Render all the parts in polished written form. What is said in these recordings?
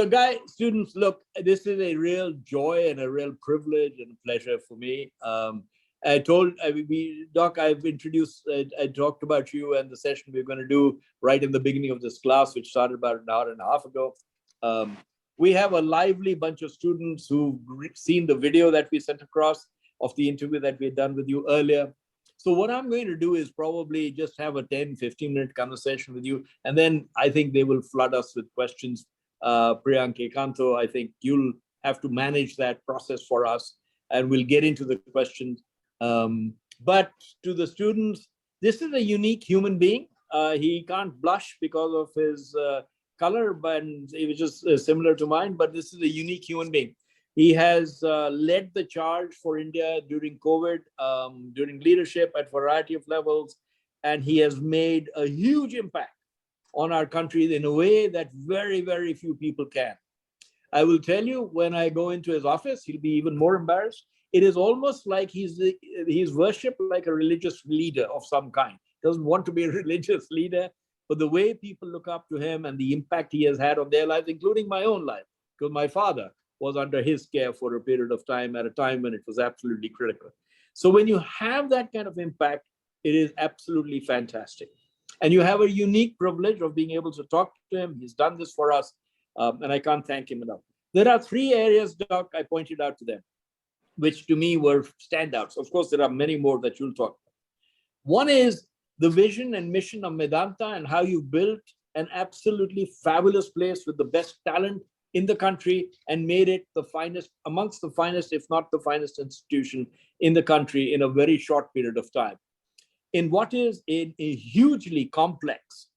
So students, look, this is a real joy and a real privilege and pleasure for me. Doc, I've introduced, I talked about you and the session we're going to do right in the beginning of this class, which started about an hour and a half ago. We have a lively bunch of students who've seen the video that we sent across of the interview that we had done with you earlier. So what I'm going to do is probably just have a 10, 15-minute conversation with you. And then I think they will flood us with questions. Priyanka Kanto, I think you'll have to manage that process for us, and we'll get into the questions. But to the students, this is a unique human being. He can't blush because of his color, but it was just similar to mine, but this is a unique human being. He has led the charge for India during COVID, during leadership at a variety of levels, and he has made a huge impact on our country in a way that very, very few people can. I will tell you, when I go into his office, he'll be even more embarrassed. It is almost like he's worshipped like a religious leader of some kind. Doesn't want to be a religious leader, but the way people look up to him and the impact he has had on their lives, including my own life, because my father was under his care for a period of time at a time when it was absolutely critical. So when you have that kind of impact, it is absolutely fantastic. And you have a unique privilege of being able to talk to him. He's done this for us, and I can't thank him enough. There are 3 areas, Doc, I pointed out to them, which to me were standouts. Of course, there are many more that you'll talk about. One is the vision and mission of Medanta and how you built an absolutely fabulous place with the best talent in the country and made it the finest, amongst the finest, if not the finest institution in the country in a very short period of time. In what is a hugely complex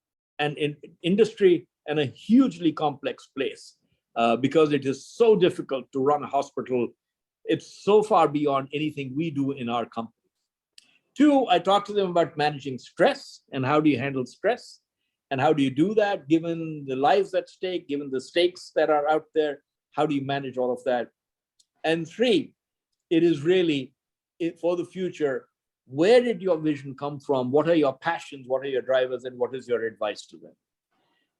and in industry and a hugely complex place, because it is so difficult to run a hospital. It's so far beyond anything we do in our company. 2, I talked to them about managing stress and how do you handle stress and how do you do that given the lives at stake, given the stakes that are out there, how do you manage all of that? And 3, it is really for the future, where did your vision come from? What are your passions? What are your drivers? And what is your advice to them?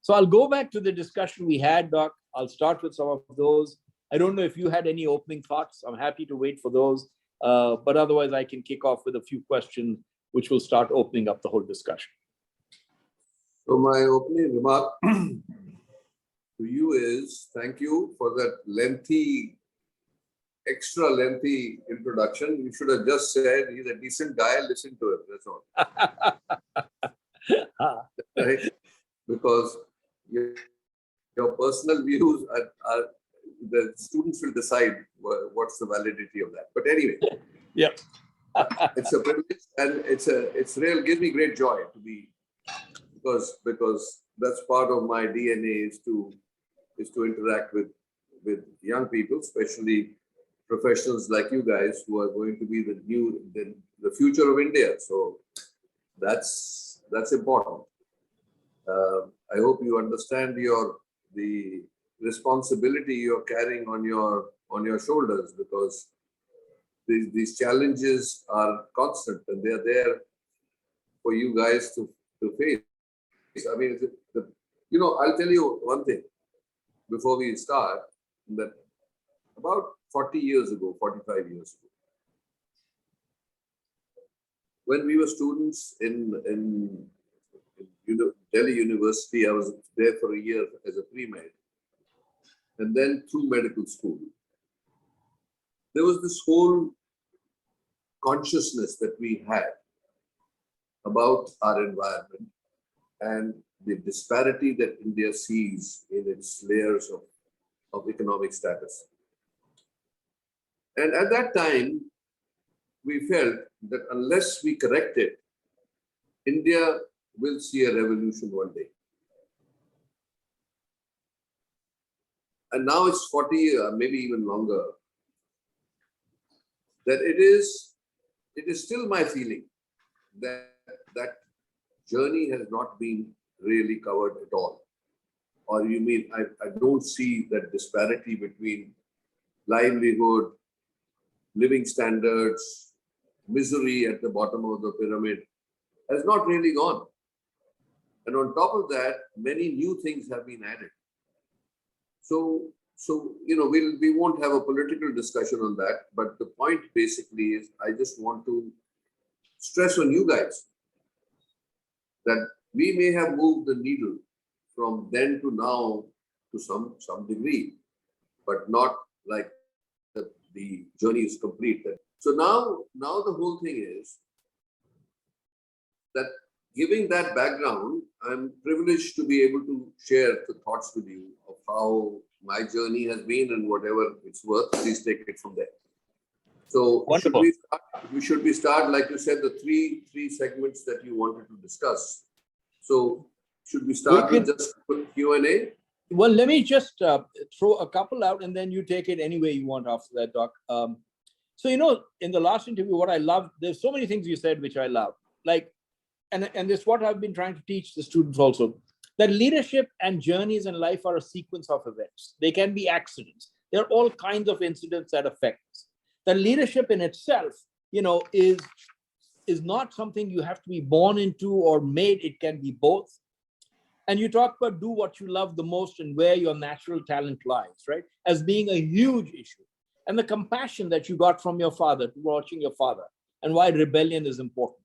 So I'll go back to the discussion we had, Doc. I'll start with some of those. I don't know if you had any opening thoughts. I'm happy to wait for those. But otherwise, I can kick off with a few questions, which will start opening up the whole discussion. So my opening remark to you is, thank you for that lengthy, extra lengthy introduction. You should have just said, he's a decent guy, listen to him, that's all. Right? Because your personal views are the students will decide what's the validity of that. But anyway, yeah, it's a privilege, and it's real. Gives me great joy to be, because that's part of my DNA is to interact with young people, especially professionals like you guys who are going to be the future of India. So that's important. I hope you understand the responsibility you're carrying on your shoulders, because these challenges are constant and they're there for you guys to face. I mean, I'll tell you one thing before we start, that about 40 years ago, 45 years ago, when we were students in Delhi University, I was there for a year as a pre-med, and then through medical school. There was this whole consciousness that we had about our environment and the disparity that India sees in its layers of economic status. And at that time, we felt that unless we correct it, India will see a revolution one day. And now it's 40 years, maybe even longer, that it is still my feeling that that journey has not been really covered at all. Or you mean, I don't see that disparity between livelihood, living standards, misery at the bottom of the pyramid has not really gone. And on top of that, many new things have been added. we won't have a political discussion on that, but the point basically is I just want to stress on you guys that we may have moved the needle from then to now to some degree, but not like the journey is complete. So now the whole thing is that giving that background, I'm privileged to be able to share the thoughts with you of how my journey has been and whatever it's worth, please take it from there. So Wonderful. should we start, like you said, the three segments that you wanted to discuss. So should we start with just Q&A? Well, let me just throw a couple out and then you take it any way you want after that, Doc. So, in the last interview, what I loved, there's so many things you said which I love. Like, and this is what I've been trying to teach the students also, that leadership and journeys in life are a sequence of events. They can be accidents. There are all kinds of incidents that affect us. That leadership in itself, is not something you have to be born into or made. It can be both. And you talk about do what you love the most and where your natural talent lies, right? As being a huge issue. And the compassion that you got from your father, watching your father, and why rebellion is important.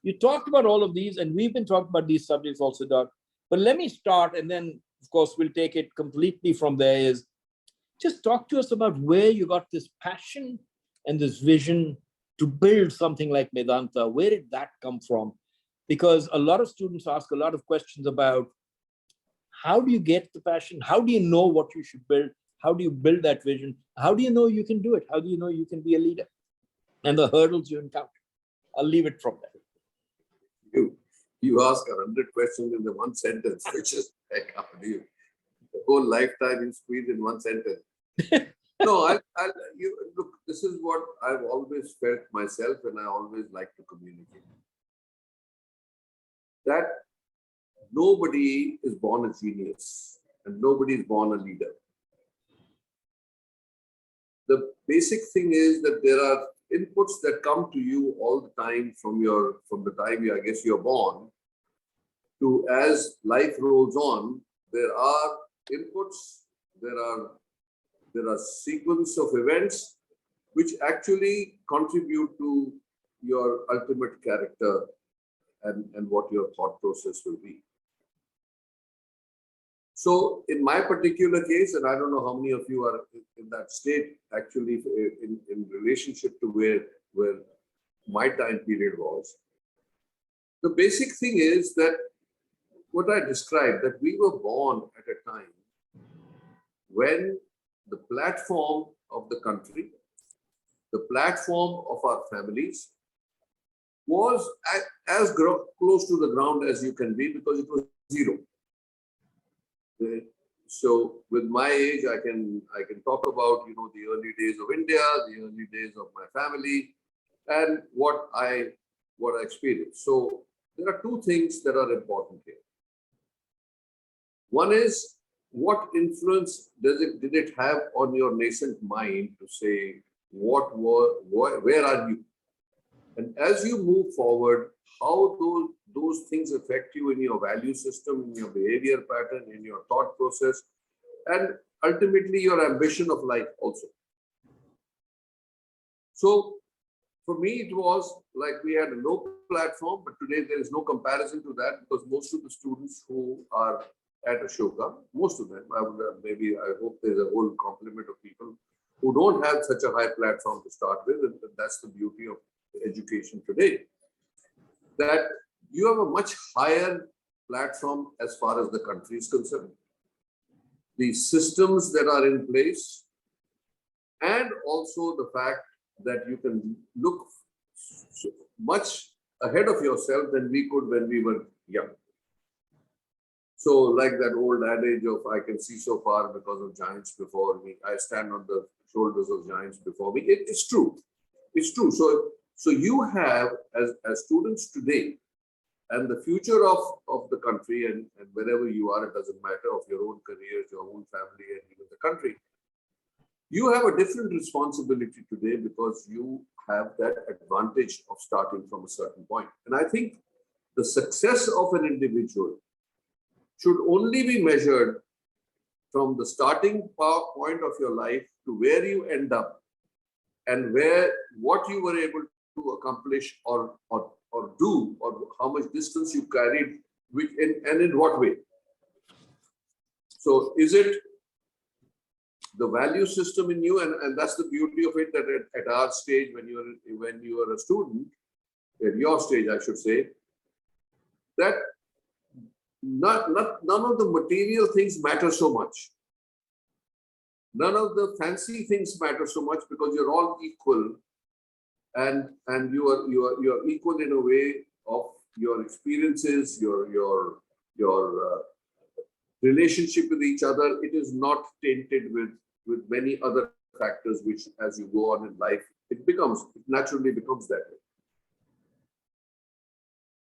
You talked about all of these, and we've been talking about these subjects also, Doc. But let me start, and then, of course, we'll take it completely from there, is just talk to us about where you got this passion and this vision to build something like Medanta. Where did that come from? Because a lot of students ask a lot of questions about how do you get the passion? How do you know what you should build? How do you build that vision? How do you know you can do it? How do you know you can be a leader? And the hurdles you encounter. I'll leave it from there. You ask 100 questions in the one sentence, which is, heck, how do you? The whole lifetime you squeeze in one sentence. No, look, this is what I've always felt myself, and I always like to communicate. That nobody is born a genius and nobody is born a leader. The basic thing is that there are inputs that come to you all the time from the time you're born to as life rolls on. There are inputs, there are sequence of events which actually contribute to your ultimate character and what your thought process will be. So in my particular case, and I don't know how many of you are in that state actually in relationship to where my time period was, the basic thing is that what I described, that we were born at a time when the platform of the country, the platform of our families was as close to the ground as you can be, because it was zero. So with my age, I can talk about the early days of India, the early days of my family, and what I experienced. So there are two things that are important here. One is, what influence did it have on your nascent mind to say where are you? And as you move forward, how those things affect you in your value system, in your behavior pattern, in your thought process, and ultimately your ambition of life also. So for me, it was like we had a low platform, but today there is no comparison to that, because most of the students who are at Ashoka, most of them, I hope there's a whole complement of people who don't have such a high platform to start with, and that's the beauty of education today, that you have a much higher platform as far as the country is concerned, the systems that are in place, and also the fact that you can look much ahead of yourself than we could when we were young. So like that old adage of I can see so far because of giants before me, I stand on the shoulders of giants before me. It's true. It's true. So you have, as students today, and the future of the country and wherever you are, it doesn't matter, of your own careers, your own family, and even the country, you have a different responsibility today because you have that advantage of starting from a certain point. And I think the success of an individual should only be measured from the starting point of your life to where you end up and what you were able to accomplish or do, or how much distance you carried, and in what way. So is it the value system in you? And that's the beauty of it, that at our stage, when you are a student, at your stage, I should say, that none of the material things matter so much. None of the fancy things matter so much, because you're all equal, and you are equal in a way of your experiences, your relationship with each other. It is not tainted with many other factors, which as you go on in life, it naturally becomes that way.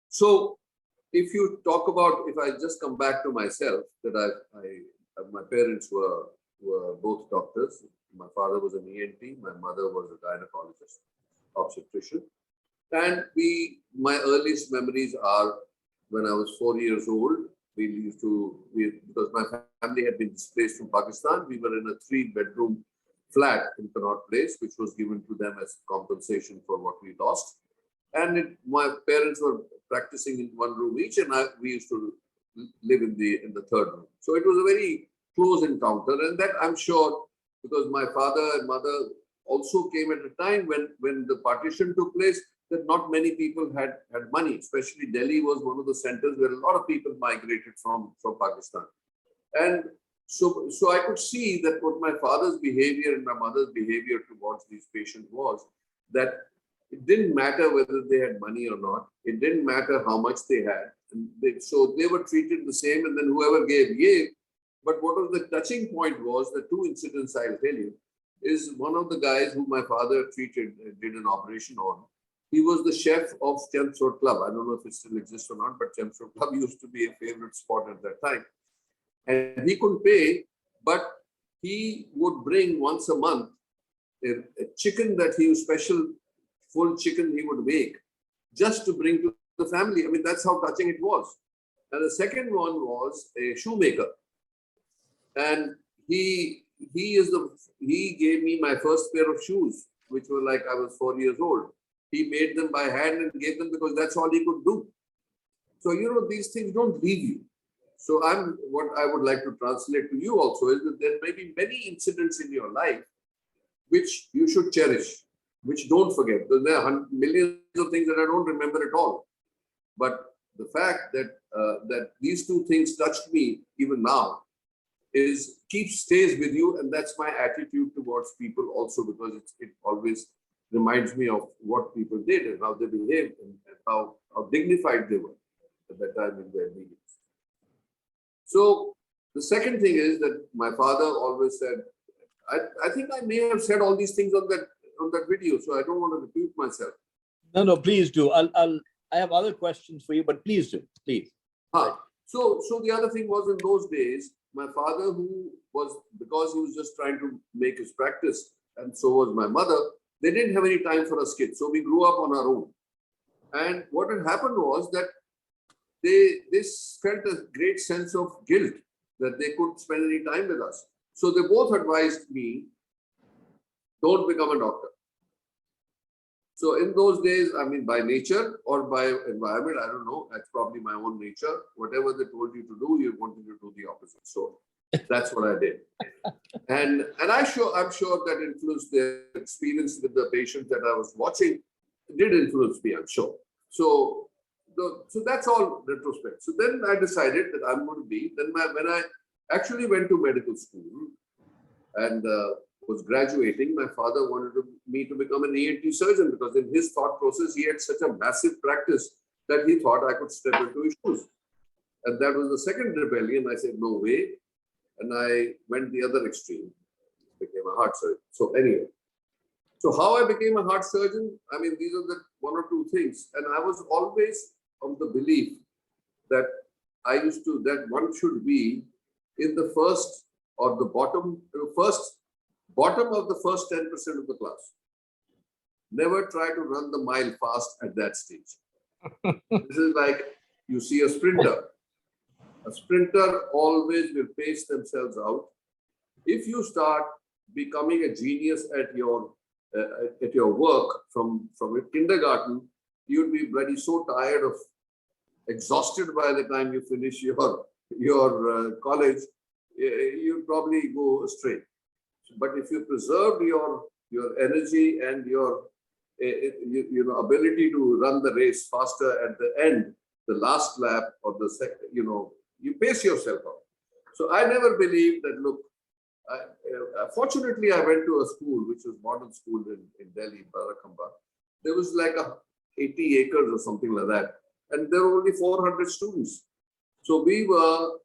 So if you talk about, if I just come back to myself, that my parents were both doctors. My father was an ENT, my mother was a gynecologist, obstetrician. And my earliest memories are when I was 4 years old. Because my family had been displaced from Pakistan, we were in a 3-bedroom flat in Connaught Place, which was given to them as compensation for what we lost. And my parents were practicing in one room each, and we used to live in the third room. So it was a very close encounter, and that I'm sure, because my father and mother also came at a time when the partition took place, that not many people had money. Especially Delhi was one of the centers where a lot of people migrated from Pakistan. And so I could see that what my father's behavior and my mother's behavior towards these patients was that it didn't matter whether they had money or not. It didn't matter how much they had. So they were treated the same, and then whoever gave. But what was the touching point was, the 2 incidents I'll tell you, is one of the guys who my father did an operation on. He was the chef of Chelmsford Club. I don't know if it still exists or not, but Chelmsford Club used to be a favorite spot at that time. And he couldn't pay, but he would bring once a month a chicken that he was special, full chicken he would make, just to bring to the family. I mean, that's how touching it was. And the second one was a shoemaker. And he gave me my first pair of shoes, which were like I was 4 years old. He made them by hand and gave them because that's all he could do. So, these things don't leave you. So what I would like to translate to you also is that there may be many incidents in your life which you should cherish, which don't forget. Because there are millions of things that I don't remember at all. But the fact that these 2 things touched me even now stays with you, and that's my attitude towards people also, because it always reminds me of what people did and how they behaved and how dignified they were at that time in their dealings. So the second thing is that my father always said, I think I may have said all these things on that video, so I don't want to repeat myself. No, please do. I have other questions for you, but please do, please. So the other thing was, in those days, my father, because he was just trying to make his practice, and so was my mother, they didn't have any time for us kids. So we grew up on our own. And what had happened was that they felt a great sense of guilt that they couldn't spend any time with us. So they both advised me, don't become a doctor. So in those days, I mean, by nature or by environment, I don't know, that's probably my own nature. Whatever they told you to do, you wanted to do the opposite. So that's what I did. And I'm sure that influenced their experience with the patient that I was watching. It did influence me, I'm sure. So that's all retrospect. So then I decided that I'm going to be, when I actually went to medical school and was graduating, my father wanted me to become an ENT surgeon, because in his thought process, he had such a massive practice that he thought I could step into his shoes. And that was the second rebellion. I said, no way. And I went the other extreme, became a heart surgeon. So anyway, so how I became a heart surgeon, I mean, these are the 1 or 2 things. And I was always of the belief that that one should be in the first or the bottom of the first 10% of the class. Never try to run the mile fast at that stage. This is like you see a sprinter. A sprinter always will pace themselves out if you start becoming a genius at your work from kindergarten, you'd be bloody so tired of, exhausted by the time you finish your college, you'd probably go astray. But if you preserve your energy and your ability to run the race faster at the end, the last lap or the second, you pace yourself out. So I never believed that, look, fortunately, I went to a school, which was modern school in Delhi, Barakamba. There was like 80 acres or something like that. And there were only 400 students. So we were,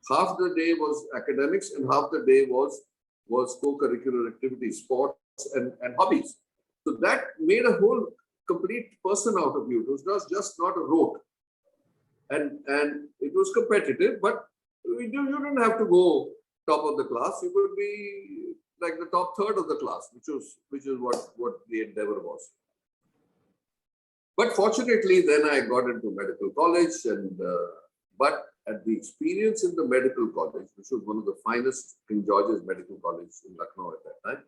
half the day was academics and half the day was co-curricular activities, sports and hobbies. So that made a whole complete person out of you. It was just not a rote. And it was competitive, but you didn't have to go top of the class. You could be like the top third of the class, which is what the endeavor was. But fortunately, then I got into medical college, but at the experience in the medical college, which was one of the finest King George's Medical College in Lucknow at that time,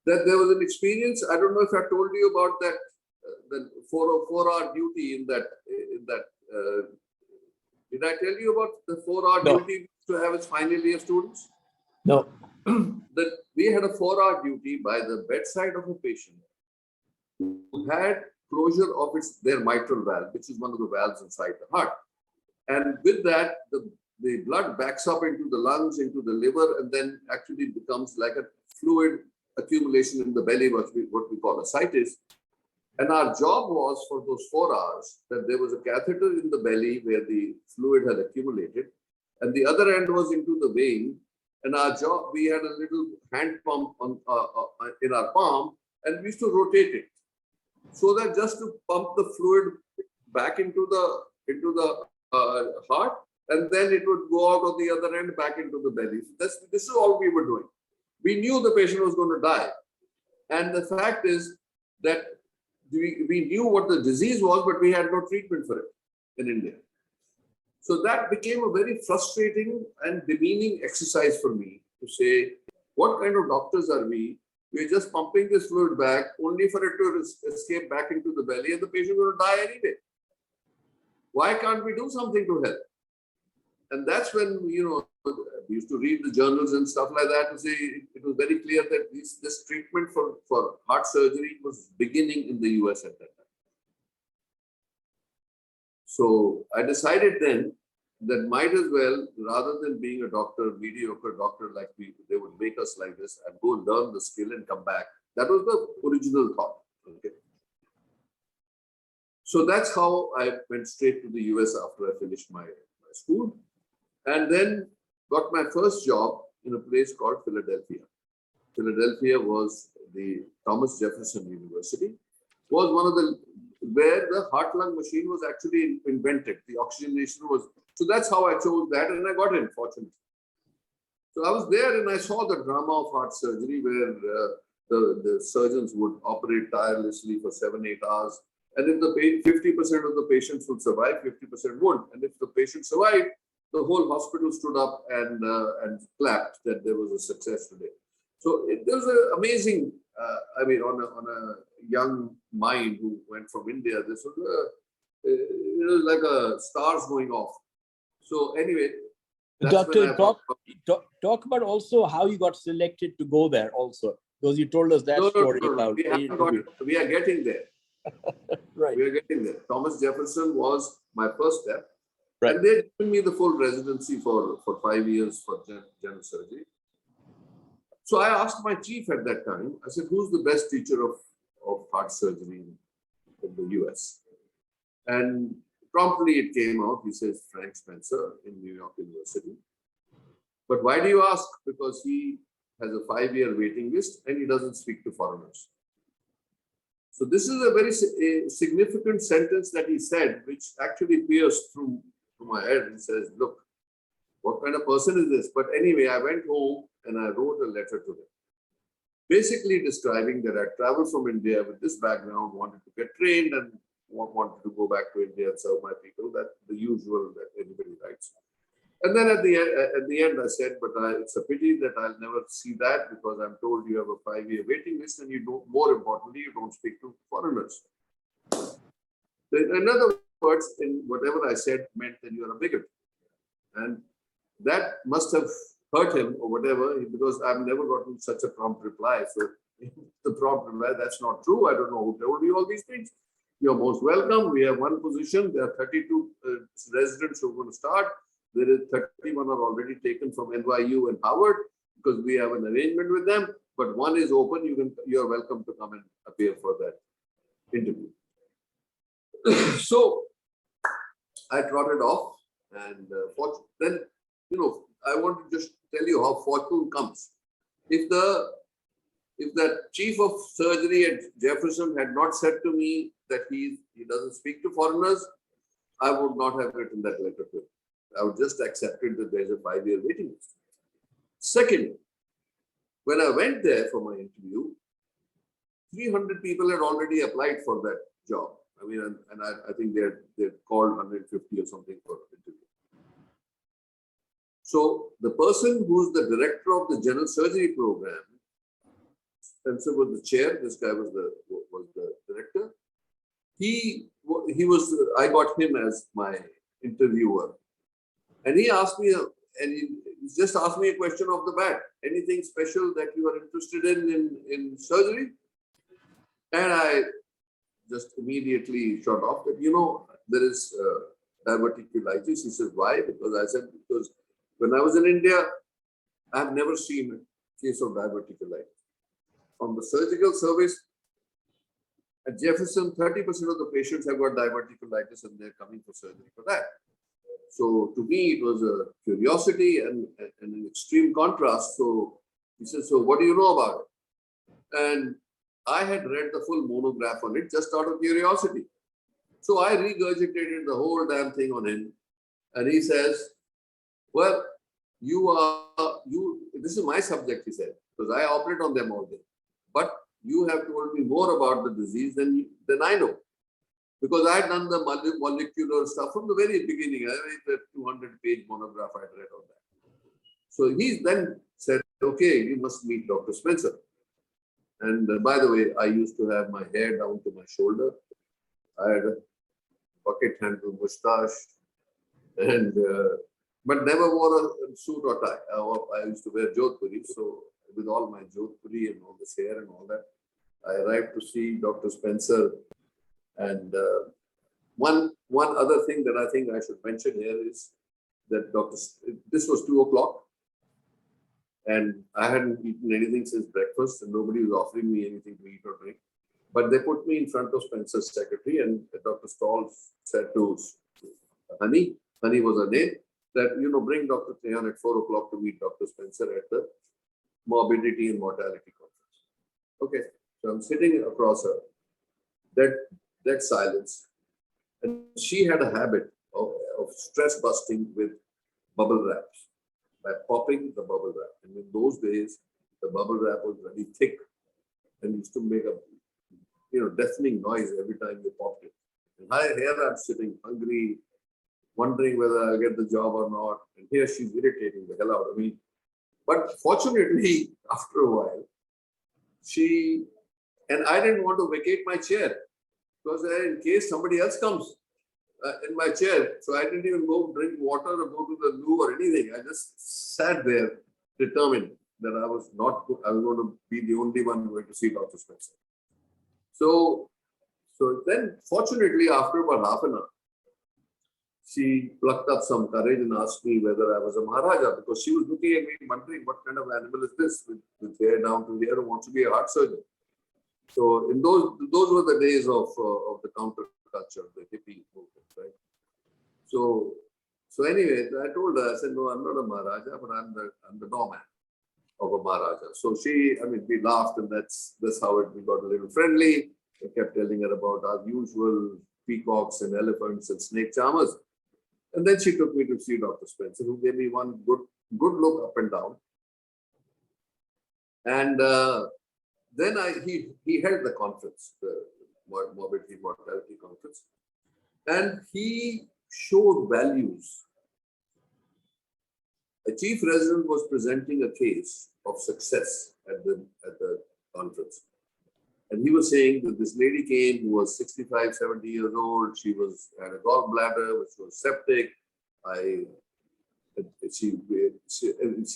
that there was an experience. I don't know if I told you about that, the 4-hour duty in that. Did I tell you about the 4-hour duty to have its final year students? No. That we had a 4-hour duty by the bedside of a patient who had closure of their mitral valve, which is one of the valves inside the heart. And with that, the blood backs up into the lungs, into the liver, and then actually becomes like a fluid accumulation in the belly, what we call ascites. And our job was, for those 4 hours, that there was a catheter in the belly where the fluid had accumulated, and the other end was into the vein. And our job, we had a little hand pump in our palm, and we used to rotate it, so that just to pump the fluid back into the heart, and then it would go out of the other end back into the belly. So this is all we were doing. We knew the patient was going to die, and the fact is that we knew what the disease was, but we had no treatment for it in India. So that became a very frustrating and demeaning exercise for me to say, what kind of doctors are we? We're just pumping this fluid back only for it to escape back into the belly, and the patient will die anyway. Why can't we do something to help? And that's when, we used to read the journals and stuff like that to say it was very clear that this treatment for heart surgery was beginning in the US at that time. So I decided then that might as well, rather than being a doctor, mediocre doctor like they would make us like this, and go learn the skill and come back. That was the original thought. Okay. So that's how I went straight to the US after I finished my school, and then got my first job in a place called Philadelphia. Philadelphia was the Thomas Jefferson University, was one of where the heart-lung machine was actually invented. The oxygenation was, so that's how I chose that, and I got in, fortunately. So I was there and I saw the drama of heart surgery, where the surgeons would operate tirelessly for 7-8 hours. And if the 50% of the patients would survive, 50% wouldn't. And if the patient survived, the whole hospital stood up and clapped that there was a success today. So there was an amazing, on a young mind who went from India, this was it was like a stars going off. So anyway, Doctor, talk about also how you got selected to go there also, because you told us that story about. We are getting there. Right. We are getting there. Thomas Jefferson was my first step. Right. And they gave me the full residency for 5 years for general surgery. So I asked my chief at that time, I said, who's the best teacher of heart surgery in the US? And promptly it came out, he says, Frank Spencer in New York University. But why do you ask? Because he has a 5-year waiting list and he doesn't speak to foreigners. So this is a very significant sentence that he said, which actually pierced through my head and says, look, what kind of person is this? But anyway, I went home and I wrote a letter to them, basically describing that I traveled from India with this background, wanted to get trained and wanted to go back to India and serve my people, that the usual that everybody writes. And then at the end, I said, but it's a pity that I'll never see that because I'm told you have a 5-year waiting list and you don't, more importantly, you don't speak to foreigners. In other words, in whatever I said meant that you are a bigot. And that must have hurt him or whatever, because I've never gotten such a prompt reply. So the prompt reply, that's not true. I don't know who told you all these things. You're most welcome. We have one position. There are 32 residents who are going to start. There is 31 are already taken from NYU and Harvard because we have an arrangement with them. But one is open. You're welcome to come and appear for that interview. So I trotted off, and then I want to just tell you how fortune comes. If the chief of surgery at Jefferson had not said to me that he doesn't speak to foreigners, I would not have written that letter to him. I would just accepted that there's a 5-year waiting list. Second, when I went there for my interview, 300 people had already applied for that job. I mean, and I think they're called 150 or something for interview. So the person who's the director of the general surgery program, Spencer was the chair, this guy was the director. I got him as my interviewer. And he asked me, and he just asked me a question off the bat. Anything special that you are interested in surgery? And I just immediately shot off that, there is diverticulitis. He says, why? Because I said, because when I was in India, I have never seen a case of diverticulitis. On the surgical service, at Jefferson, 30% of the patients have got diverticulitis and they're coming for surgery for that. So to me, it was a curiosity and an extreme contrast. So he says, so what do you know about it? And I had read the full monograph on it just out of curiosity. So I regurgitated the whole damn thing on him. And he says, well, this is my subject, he said, because I operate on them all day. But you have told me more about the disease than I know. Because I had done the molecular stuff from the very beginning. I read the 200-page monograph I read on that. So he then said, okay, you must meet Dr. Spencer. And by the way, I used to have my hair down to my shoulder. I had a bucket handle mustache, and but never wore a suit or tie. I used to wear jodhpuri. So with all my jodhpuri and all this hair and all that, I arrived to see Dr. Spencer. And one other thing that I think I should mention here is that this was 2 o'clock. And I hadn't eaten anything since breakfast, and nobody was offering me anything to eat or drink. But they put me in front of Spencer's secretary, and Dr. Stall said to Honey was her name, that, bring Dr. Trehan at 4 o'clock to meet Dr. Spencer at the Morbidity and Mortality Conference. Okay, so I'm sitting across her, that silence. And she had a habit of stress busting with bubble wraps, by popping the bubble wrap. And in those days, the bubble wrap was very thick and used to make a deafening noise every time you popped it. And here I'm sitting hungry, wondering whether I'll get the job or not. And here she's irritating the hell out of me. But fortunately, after a while, and I didn't want to vacate my chair because in case somebody else comes in my chair. So I didn't even go drink water or go to the loo or anything. I just sat there determined that I was going to be the only one going to see Dr. Spencer. So then fortunately, after about half an hour, she plucked up some courage and asked me whether I was a Maharaja, because she was looking at me wondering what kind of animal is this with hair down to here who wants to be a heart surgeon. So in those were the days of the counterculture, the hippie movement, right? So anyway, I told her, I said, no, I'm not a Maharaja, but I'm the doorman of a Maharaja. So we laughed, and that's how we got a little friendly. I kept telling her about our usual peacocks and elephants and snake charmers. And then she took me to see Dr. Spencer, who gave me one good look up and down. And then he held the conference, the Morbidity Mortality Conference. And he showed values a chief resident was presenting a case of success at the conference. And he was saying that this lady came who was 65, 70 years old. She had a gallbladder, which was septic. She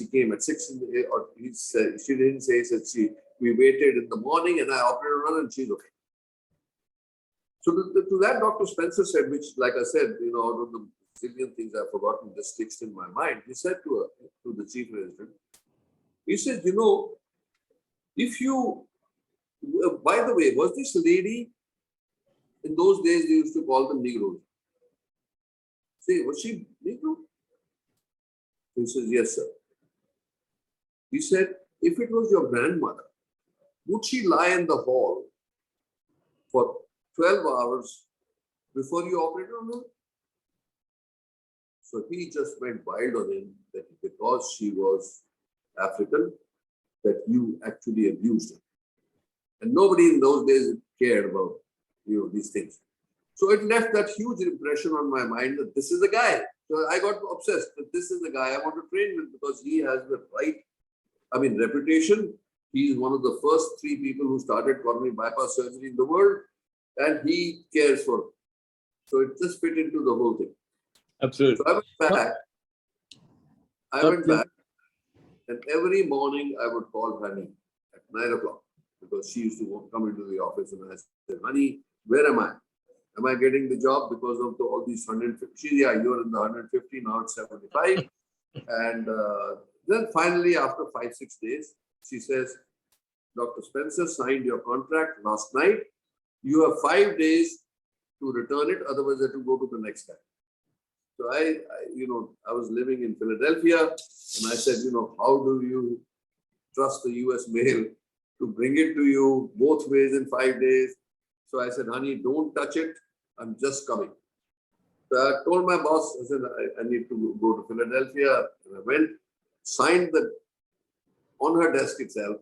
came at 6 in the day, or he said, she didn't say, said we waited in the morning and I operated on her and she's okay. So to that, Dr. Spencer said, which, like I said, out of the zillion things I've forgotten, just sticks in my mind. He said to the chief resident, he said, if you, by the way, was this lady, in those days they used to call them Negroes. Say, was she Negro? He says, yes, sir. He said, if it was your grandmother, would she lie in the hall for 12 hours before you operated on her? So he just went wild on him that because she was African, that you actually abused her. And nobody in those days cared about these things. So it left that huge impression on my mind that this is the guy. So I got obsessed that this is the guy I want to train with because he has the right, reputation. He is one of the first 3 people who started coronary bypass surgery in the world, and he cares for it. So it just fit into the whole thing. Absolutely. So I went back, and every morning I would call Honey at 9 o'clock because she used to come into the office, and I said, Honey, where am I? Am I getting the job because of all these 150? Yeah, you're in the 150, now it's 75. And then finally, after 5-6 days, she says, Dr. Spencer signed your contract last night. You have 5 days to return it, otherwise I have to go to the next guy. So I was living in Philadelphia, and I said, how do you trust the US mail to bring it to you both ways in 5 days? So I said, honey, don't touch it. I'm just coming. So I told my boss, I said, I need to go to Philadelphia. And I went, signed on her desk itself.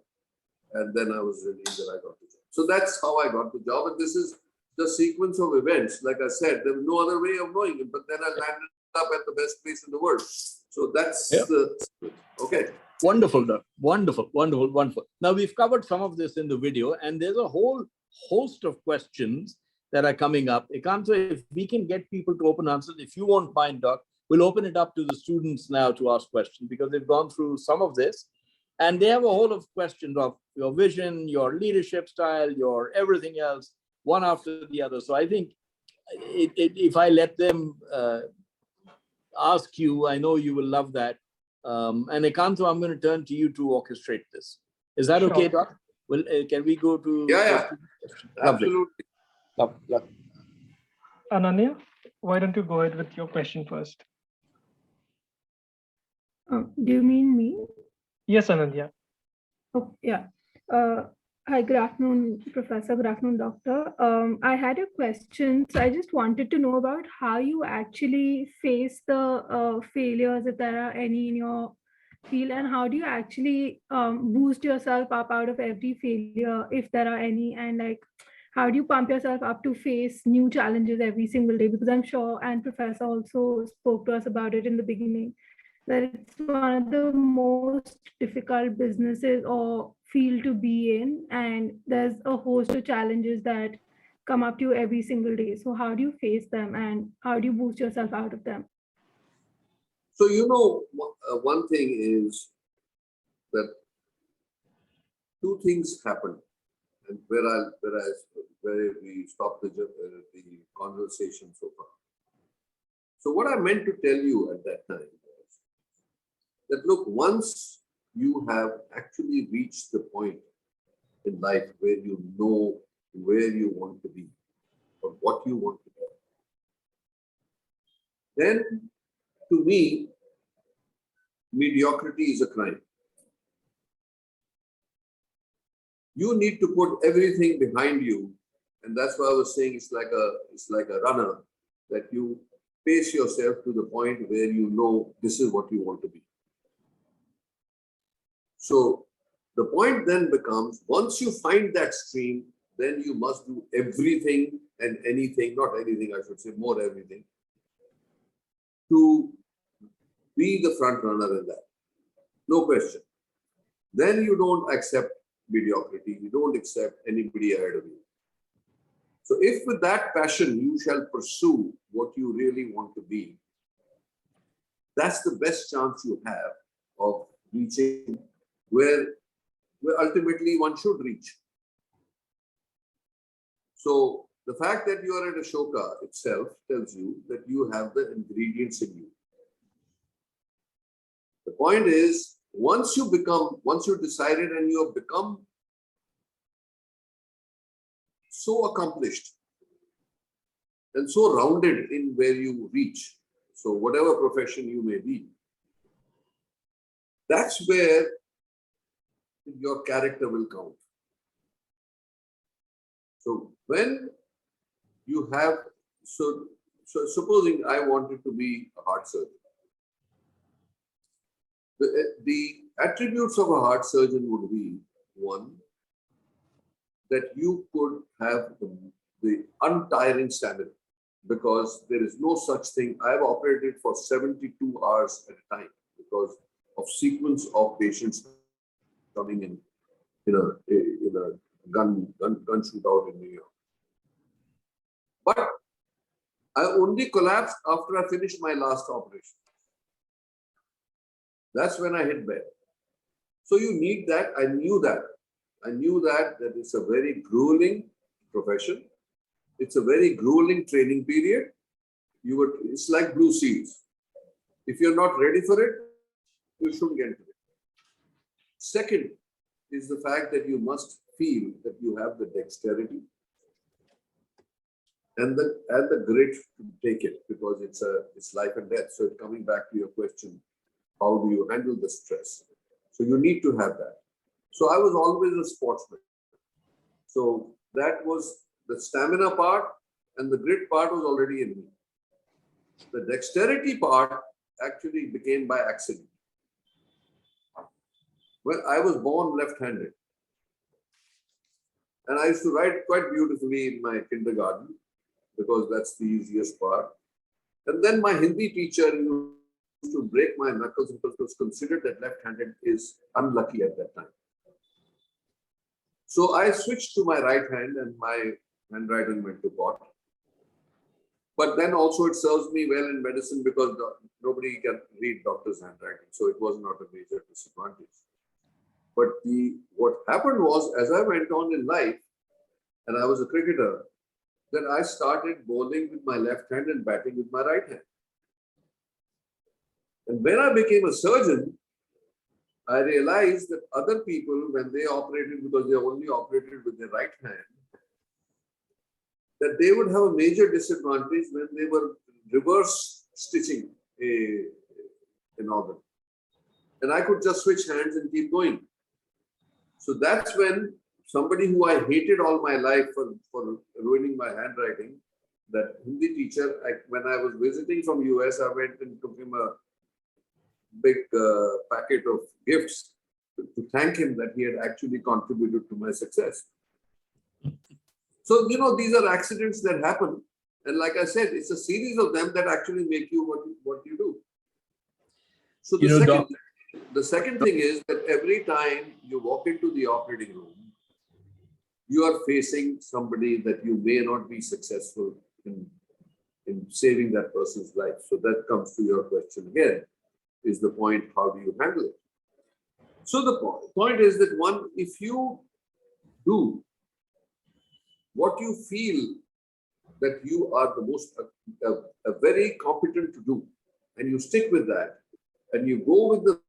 And then I was relieved that I got the job. So that's how I got the job. And this is the sequence of events. Like I said, there was no other way of knowing it. But then I landed up at the best place in the world. So that's okay. Wonderful, Doc. Wonderful, wonderful, wonderful. Now, we've covered some of this in the video, and there's a whole host of questions that are coming up. Ekanto, if we can get people to open answers, if you won't mind, Doc, we'll open it up to the students now to ask questions because they've gone through some of this. And they have a whole of questions of your vision, your leadership style, your everything else, one after the other. So I think if I let them ask you, I know you will love that. And Ekanto, I'm going to turn to you to orchestrate this. Is that okay, Doc? Well, can we go to? Yeah. Absolutely. Lovely. Ananya, why don't you go ahead with your question first? Do you mean me? Yes, Ananya. Oh, yeah. Hi, good afternoon, Professor. Good afternoon, Doctor. I had a question. So I just wanted to know about how you actually face the failures, if there are any in your field, and how do you actually boost yourself up out of every failure, if there are any, and how do you pump yourself up to face new challenges every single day? Because I'm sure, and Professor also spoke to us about it in the beginning, that it's one of the most difficult businesses or field to be in, and there's a host of challenges that come up to you every single day. So how do you face them, and how do you boost yourself out of them? So, one thing is that 2 things happen, and where we stopped the conversation so far. So what I meant to tell you at that time was that, look, once you have actually reached the point in life where you know where you want to be or what you want to do, then to me, mediocrity is a crime. You need to put everything behind you, and that's why I was saying it's like a runner, that you pace yourself to the point where you know this is what you want to be. So the point then becomes, once you find that stream, then you must do everything and anything, not anything, I should say, more everything, to be the front runner in that. No question. Then you don't accept mediocrity. You don't accept anybody ahead of you. So if with that passion you shall pursue what you really want to be, that's the best chance you have of reaching where ultimately one should reach. So the fact that you are at Ashoka itself tells you that you have the ingredients in you. The point is, once you decided and you have become so accomplished and so rounded in where you reach, so whatever profession you may be, that's where your character will count. So when you have, so supposing I wanted to be a heart surgeon, the attributes of a heart surgeon would be, one, that you could have the untiring stamina, because there is no such thing. I have operated for 72 hours at a time because of sequence of patients coming in a gun shootout in New York. But I only collapsed after I finished my last operation. That's when I hit bed. So you need that. I knew that. That it's a very grueling profession. It's a very grueling training period. It's like Blue Seals. If you're not ready for it, you shouldn't get into it. Second is the fact that you must feel that you have the dexterity and the grit to take it, because it's life and death. So coming back to your question, how do you handle the stress? So you need to have that. So I was always a sportsman. So that was the stamina part, and the grit part was already in me. The dexterity part actually became by accident. Well, I was born left-handed. And I used to write quite beautifully in my kindergarten, because that's the easiest part. And then my Hindi teacher used to break my knuckles because it was considered that left-handed is unlucky at that time. So I switched to my right hand and my handwriting went to pot. But then also it serves me well in medicine because nobody can read doctor's handwriting. So it was not a major disadvantage. But what happened was, as I went on in life, and I was a cricketer, then I started bowling with my left hand and batting with my right hand. And when I became a surgeon, I realized that other people, when they operated, because they only operated with their right hand, that they would have a major disadvantage when they were reverse stitching an organ. And I could just switch hands and keep going. So that's when somebody who I hated all my life for ruining my handwriting, that Hindi teacher, when I was visiting from US, I went and took him a big packet of gifts to thank him that he had actually contributed to my success. So, these are accidents that happen. And like I said, it's a series of them that actually make you what you do. So the second thing is that every time you walk into the operating room, you are facing somebody that you may not be successful in saving that person's life. So that comes to your question again, is the point, how do you handle it? So the point is that if you do what you feel that you are the most, very competent to do, and you stick with that, and you go with the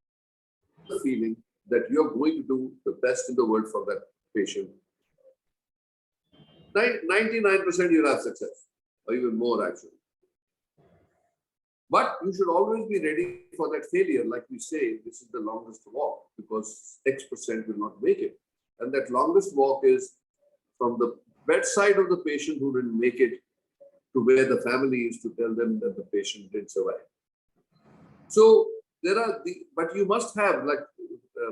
feeling that you're going to do the best in the world for that patient, 99% you'll have success, or even more actually. But you should always be ready for that failure. Like we say, this is the longest walk, because X% will not make it. And that longest walk is from the bedside of the patient who didn't make it to where the family is to tell them that the patient did survive. So but you must have, like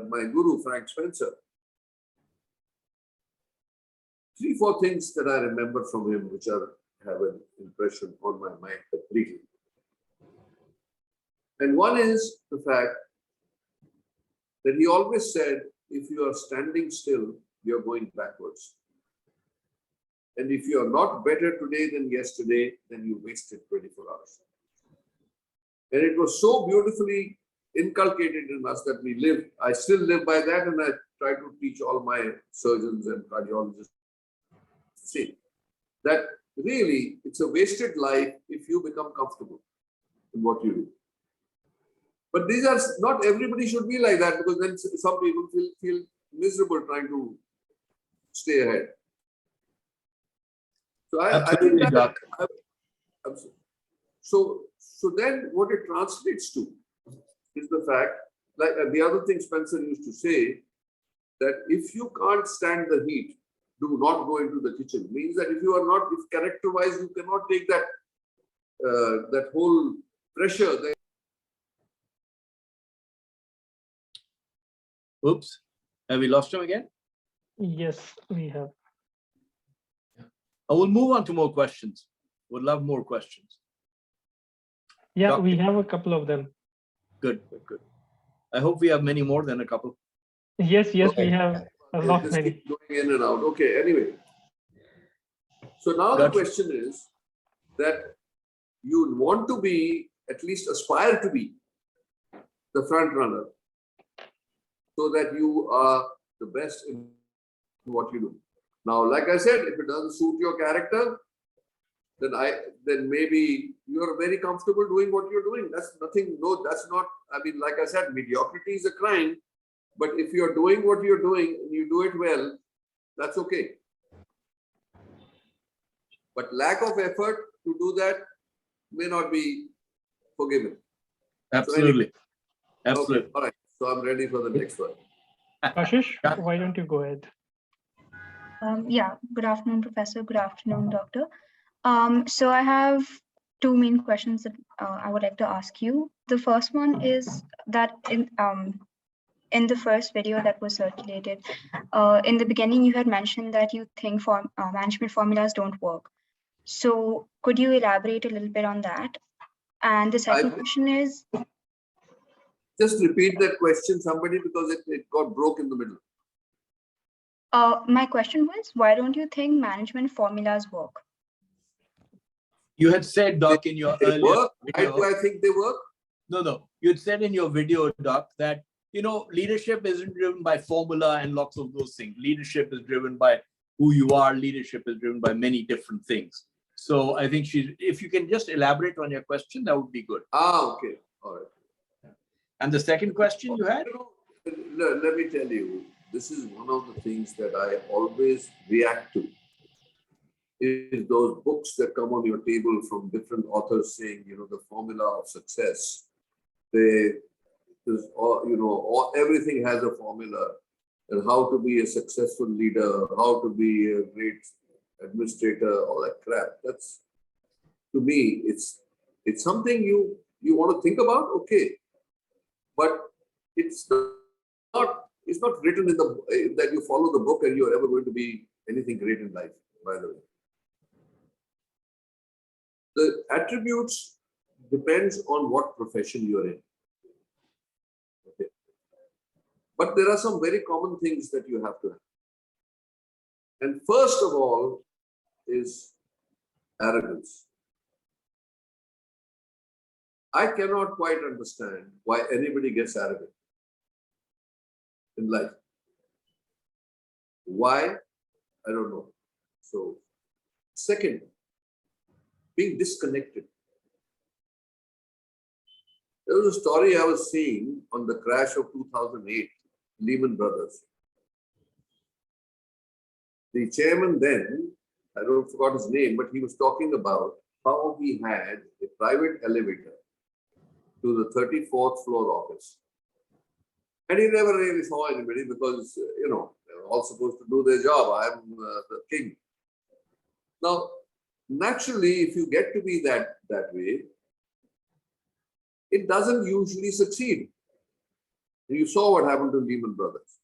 my guru, Frank Spencer, 3-4 things that I remember from him, which have an impression on my mind completely. And one is the fact that he always said, if you are standing still, you're going backwards. And if you are not better today than yesterday, then you wasted 24 hours. And it was so beautifully inculcated in us that we live. I still live by that, and I try to teach all my surgeons and cardiologists see that really it's a wasted life if you become comfortable in what you do. But these are not everybody should be like that, because then some people feel miserable trying to stay ahead. So I think that so then what it translates to is the fact, like the other thing Spencer used to say, that if you can't stand the heat, do not go into the kitchen. Means that if you are not, if character-wise you cannot take that that whole pressure. Oops, have we lost him again? Yes, we have. I will move on to more questions. Would love more questions. Yeah, Doctor. we have a couple of them. Good, good, good. I hope we have many more than a couple. Yes, Okay. we have a lot Just many. keep going in and out. Okay, anyway. So now the question is that you want to be, at least aspire to be, the front runner, so that you are the best in what you do. Now, like I said, if it doesn't suit your character, then maybe you're very comfortable doing what you're doing. That's nothing. No, that's not. I mean, like I said, mediocrity is a crime. But if you're doing what you're doing and you do it well, that's okay. But lack of effort to do that may not be forgiven. Absolutely. So Absolutely. Okay, all right. So I'm ready for the next one. Ashish, why don't you go ahead? Yeah, good afternoon, Professor. Good afternoon, Doctor. So I have two main questions that I would like to ask you. The first one is that in the first video that was circulated, in the beginning, you had mentioned that you think management formulas don't work. So could you elaborate a little bit on that? And the second question is... Just repeat that question, somebody, because it got broke in the middle. My question was, why don't you think management formulas work? You had said, Doc, in your They earlier work. video. Why do I think they work? No. You had said in your video, Doc, that, leadership isn't driven by formula and lots of those things. Leadership is driven by who you are. Leadership is driven by many different things. So I think if you can just elaborate on your question, that would be good. Okay. All right. And the second question you had? Let me tell you, this is one of the things that I always react to. Is those books that come on your table from different authors saying, the formula of success. Everything has a formula, and how to be a successful leader, how to be a great administrator, all that crap. That's, to me, it's something you want to think about, okay, but it's not written in that you follow the book and you're ever going to be anything great in life, by the way. The attributes depends on what profession you're in. Okay. But there are some very common things that you have to have. And first of all is arrogance. I cannot quite understand why anybody gets arrogant in life. Why? I don't know. So, second, being disconnected. There was a story I was seeing on the crash of 2008, Lehman Brothers. The chairman then, I forgot his name, but he was talking about how he had a private elevator to the 34th floor office. And he never really saw anybody because, they were all supposed to do their job. I'm the king. Now, naturally, if you get to be that way, it doesn't usually succeed. You saw what happened to Lehman Brothers.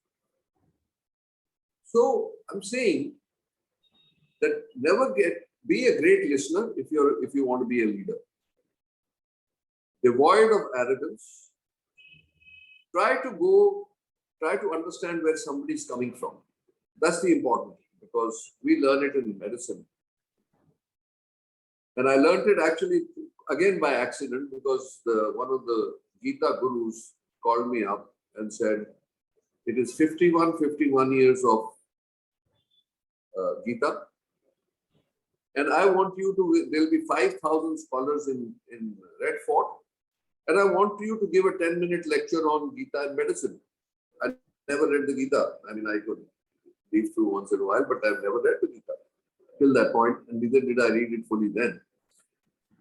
So I'm saying that be a great listener if you want to be a leader. devoid of arrogance. Try to understand where somebody is coming from. That's the important thing, because we learn it in medicine. And I learned it actually again by accident, because one of the Gita gurus called me up and said, it is 51 years of Gita. And I want you to, there'll be 5,000 scholars in Red Fort. And I want you to give a 10-minute lecture on Gita and medicine. I never read the Gita. I mean, I could read through once in a while, but I've never read the Gita till that point, and neither did I read it fully then.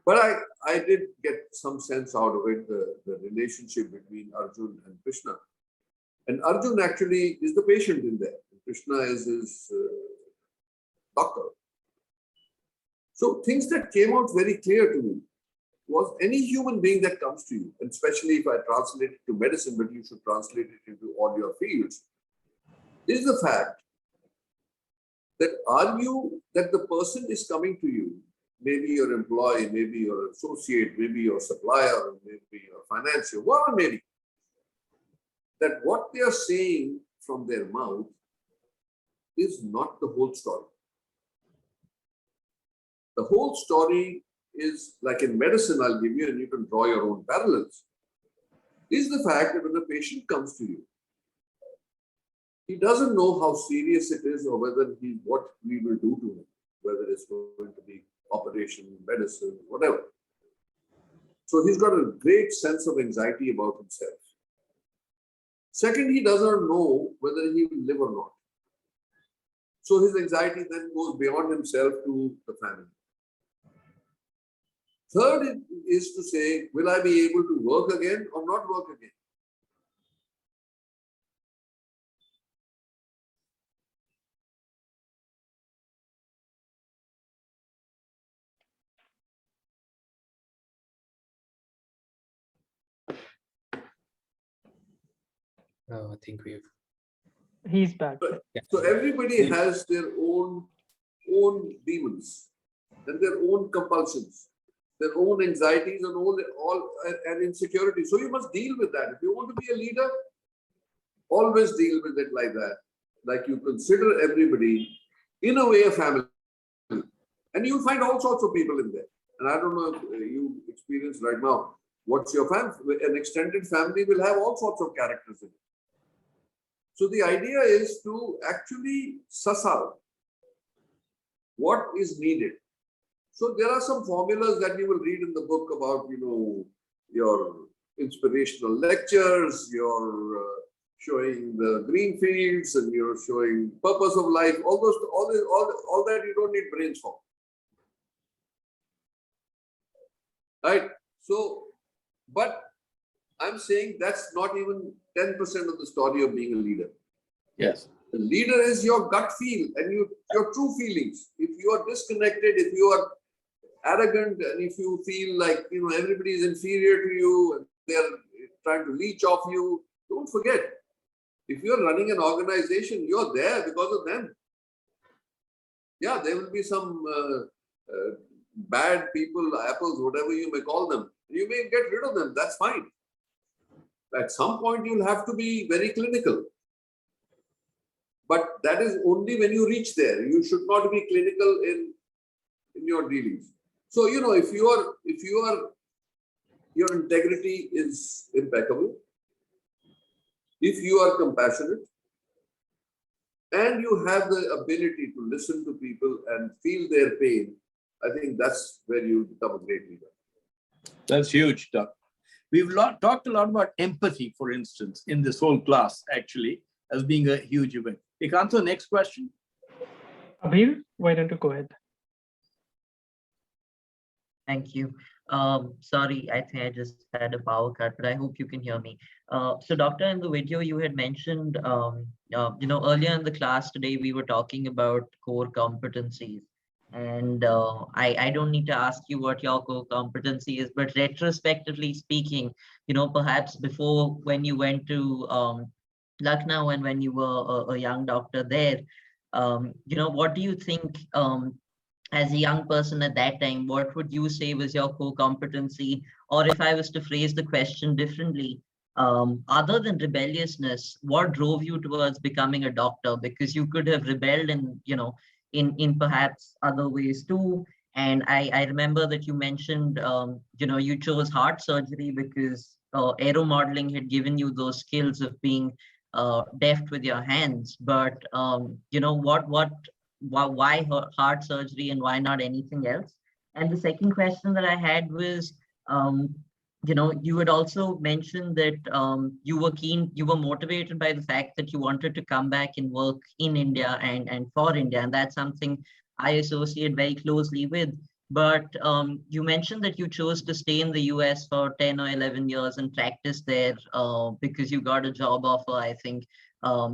But I did get some sense out of it, the relationship between Arjun and Krishna. And Arjun actually is the patient in there. Krishna is his doctor. So things that came out very clear to me was any human being that comes to you, and especially if I translate it to medicine, but you should translate it into all your fields, is the fact that the person is coming to you, maybe your employee, maybe your associate, maybe your supplier, maybe your financier, whatever maybe, that what they are saying from their mouth is not the whole story. The whole story is, like in medicine, I'll give you, and you can draw your own parallels, is the fact that when a patient comes to you, he doesn't know how serious it is or what we will do to him, whether it's going to be operation, medicine, whatever. So he's got a great sense of anxiety about himself. Second, he doesn't know whether he will live or not. So his anxiety then goes beyond himself to the family. Third is to say, will I be able to work again or not work again? I think we've. He's back. So everybody has their own demons and their own compulsions, their own anxieties and insecurities. So you must deal with that. If you want to be a leader, always deal with it like that. Like you consider everybody in a way a family. And you'll find all sorts of people in there. And I don't know if you experience right now, what's your family? An extended family will have all sorts of characters in it. So the idea is to actually suss out what is needed. So there are some formulas that you will read in the book about, your inspirational lectures, your showing the green fields, and you're showing purpose of life. All that you don't need brains for. Right? So, but I'm saying that's not even 10% of the story of being a leader. Yes. The leader is your gut feel and your true feelings. If you are disconnected, if you are arrogant, and if you feel like everybody is inferior to you and they're trying to leech off you, don't forget, if you're running an organization, you're there because of them. Yeah, there will be some bad people, apples, whatever you may call them. You may get rid of them. That's fine. At some point, you'll have to be very clinical. But that is only when you reach there. You should not be clinical in your dealings. So, if your integrity is impeccable, if you are compassionate, and you have the ability to listen to people and feel their pain, I think that's where you become a great leader. That's huge, Doc. We've talked a lot about empathy, for instance, in this whole class, actually, as being a huge event. Ikanto, next question. Abhir, why don't you go ahead? Thank you. Sorry, I think I just had a power cut, but I hope you can hear me. So doctor, in the video you had mentioned, earlier in the class today, we were talking about core competencies. And I don't need to ask you what your core competency is, but retrospectively speaking, perhaps before when you went to Lucknow and when you were a young doctor there, what do you think as a young person at that time, what would you say was your core competency, or if I was to phrase the question differently, other than rebelliousness, what drove you towards becoming a doctor? Because you could have rebelled in, in perhaps other ways too. And I remember that you mentioned, you chose heart surgery because aero modeling had given you those skills of being deft with your hands. But, why heart surgery and why not anything else? And the second question that I had was, you had also mentioned that you were motivated by the fact that you wanted to come back and work in India and for India. And that's something I associate very closely with. But you mentioned that you chose to stay in the US for 10 or 11 years and practice there because you got a job offer, I think.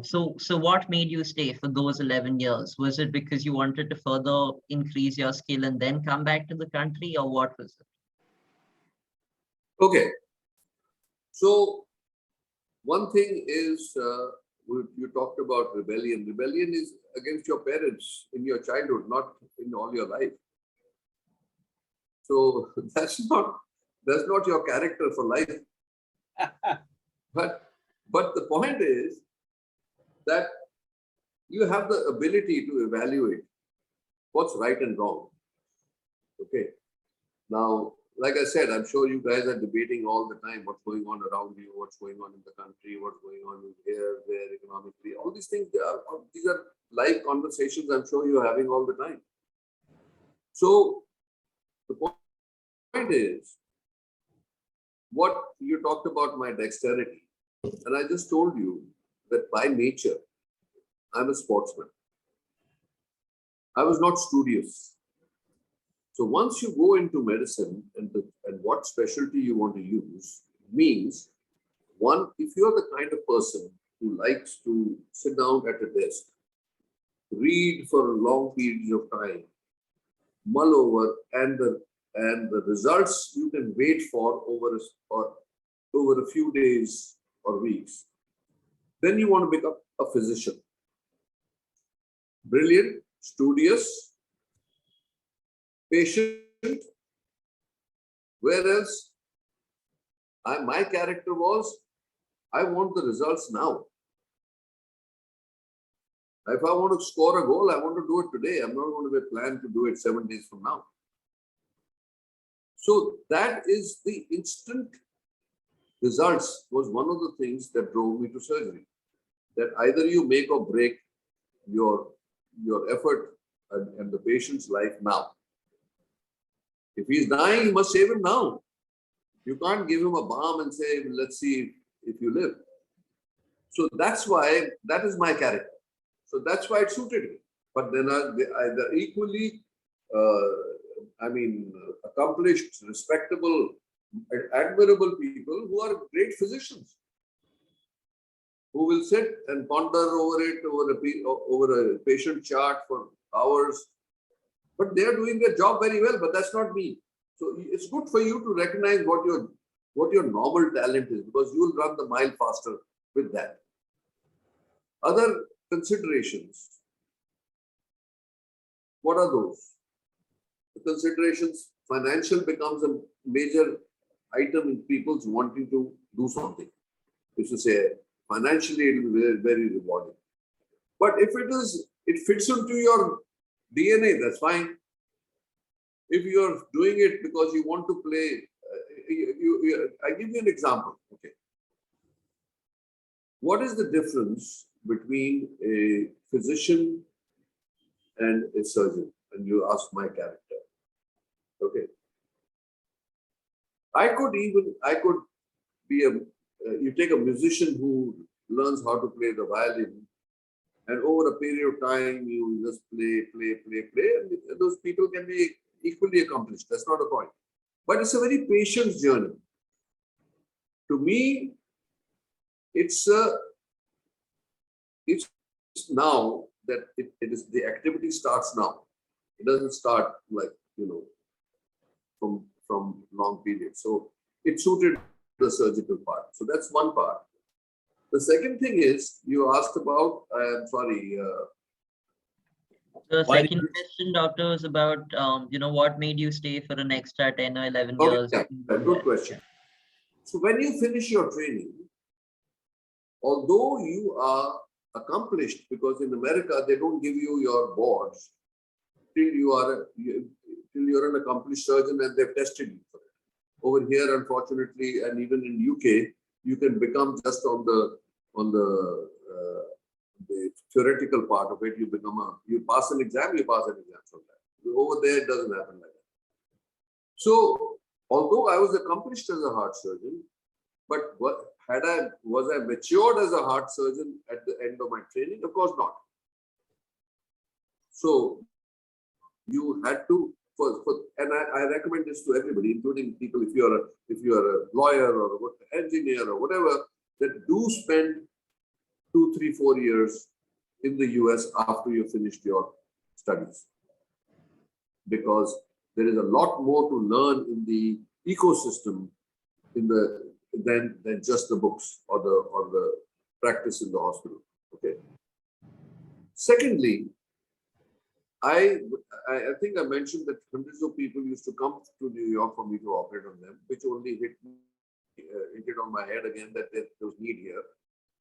So what made you stay for those 11 years? Was it because you wanted to further increase your skill and then come back to the country, or what was it? Okay. So one thing is, you talked about rebellion. Rebellion is against your parents in your childhood, not in all your life. So that's not your character for life. But the point is that you have the ability to evaluate what's right and wrong. Okay. Now, like I said, I'm sure you guys are debating all the time what's going on around you, what's going on in the country, what's going on here, there, economically. All these things, these are live conversations I'm sure you're having all the time. So the point is, what you talked about my dexterity, and I just told you that by nature, I'm a sportsman. I was not studious. So once you go into medicine and what specialty you want to use means, one, if you're the kind of person who likes to sit down at a desk, read for long periods of time, mull over, and the results you can wait for over a few days or weeks, then you want to become a physician. Brilliant, studious, patient, whereas my character was, I want the results now. If I want to score a goal, I want to do it today. I'm not going to plan to do it 7 days from now. So that is the instant results was one of the things that drove me to surgery. That either you make or break your effort and the patient's life now. If he's dying, you must save him now. You can't give him a balm and say, let's see if you live. So that's why, that is my character. So that's why it suited me. But then they're equally, accomplished, respectable, admirable people who are great physicians, who will sit and ponder over it, over a patient chart for hours. But they are doing their job very well, but that's not me. So it's good for you to recognize what your normal talent is, because you will run the mile faster with that. Other considerations. What are those? The considerations, financial becomes a major item in people's wanting to do something. Is to say, financially it will be very, very rewarding. But if it fits into your DNA, that's fine. If you're doing it because you want to play, I give you an example. Okay. What is the difference between a physician and a surgeon? And you ask my character. Okay. I could be you take a musician who learns how to play the violin, and over a period of time, you just play, and those people can be equally accomplished. That's not a point. But it's a very patient journey. To me, it's now that it is the activity starts now. It doesn't start like, from long periods. So it suited the surgical part. So that's one part. The second thing is, you asked about, The Why did second you- question, doctor, was about, what made you stay for an extra 10 or 11 Okay, years? yeah, good question. So when you finish your training, although you are accomplished, because in America they don't give you your boards till you're an accomplished surgeon and they've tested you for it. Over here, unfortunately, and even in UK, you can become just on the theoretical part of it. You pass an exam from that. Over there, it doesn't happen like that. So, although I was accomplished as a heart surgeon, but was I matured as a heart surgeon at the end of my training? Of course not. So you had to, and I recommend this to everybody, including people, if you're a lawyer or an engineer or whatever, that do spend 2, 3, 4 years in the US after you've finished your studies, because there is a lot more to learn in the ecosystem than just the books or the practice in the hospital. Okay. Secondly, I think I mentioned that hundreds of people used to come to New York for me to operate on them, which only hit on my head again that there was need here.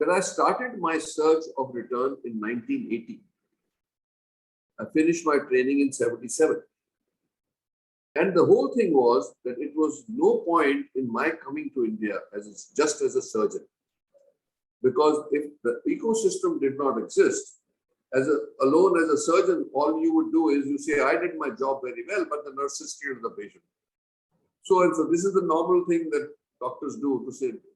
Then I started my search of return in 1980. I finished my training in 77. And the whole thing was that it was no point in my coming to India just as a surgeon. Because if the ecosystem did not exist, alone as a surgeon, all you would do is you say, I did my job very well, but the nurses killed the patient. So this is the normal thing that doctors do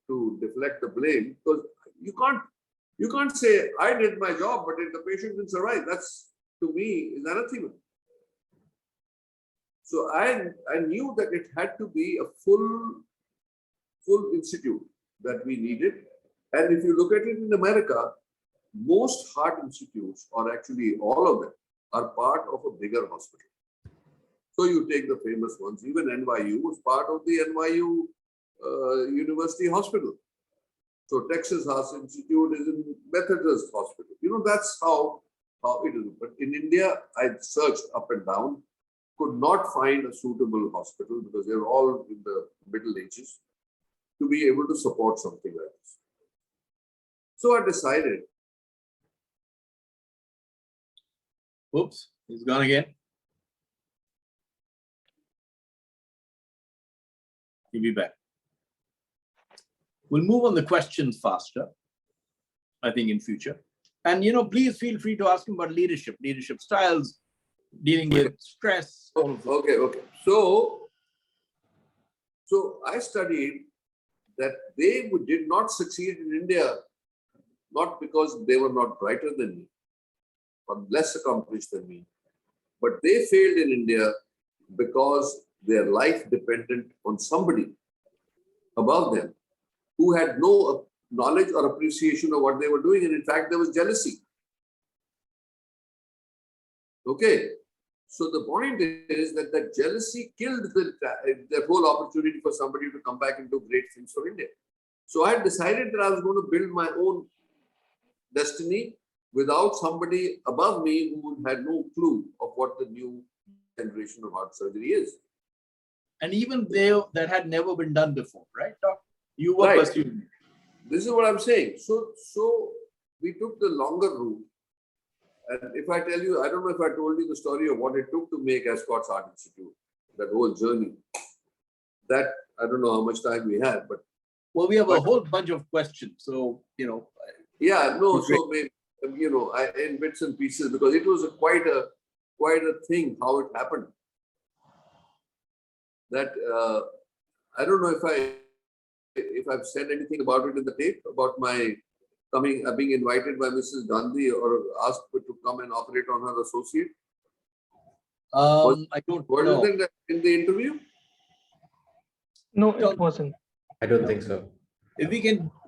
to deflect the blame, because you can't say I did my job, but if the patient didn't survive, that's, to me, is anathema. So I knew that it had to be a full institute that we needed. And if you look at it in America, most heart institutes, or actually all of them, are part of a bigger hospital. So you take the famous ones, even NYU was part of the NYU University Hospital. So Texas Heart Institute is in Methodist Hospital. That's how it is. But in India, I searched up and down, could not find a suitable hospital because they're all in the Middle Ages to be able to support something like this. So I decided. Oops, he's gone again. He'll be back. We'll move on the questions faster, I think, in future. And, please feel free to ask him about leadership styles, dealing with stress. All of Okay. So I studied that they did not succeed in India, not because they were not brighter than me or less accomplished than me, but they failed in India because their life depended on somebody above them who had no knowledge or appreciation of what they were doing. And in fact, there was jealousy. Okay. So the point is that jealousy killed the whole opportunity for somebody to come back and do great things for India. So I decided that I was going to build my own destiny without somebody above me who had no clue of what the new generation of heart surgery is. And even that had never been done before, right, Doc? You were Right. pursuing. This is what I'm saying. So we took the longer route. And if I tell you, I don't know if I told you the story of what it took to make Ascot's Heart Institute, that whole journey. That, I don't know how much time we have, but. Well, we have a whole bunch of questions. So, Yeah, no, okay. so maybe, in bits and pieces, because it was quite a thing how it happened. That, I don't know if I've said anything about it in the tape, about my being invited by Mrs. Gandhi or asked to come and operate on her associate. I don't know. Was it in the interview? No, it wasn't. I don't think so. If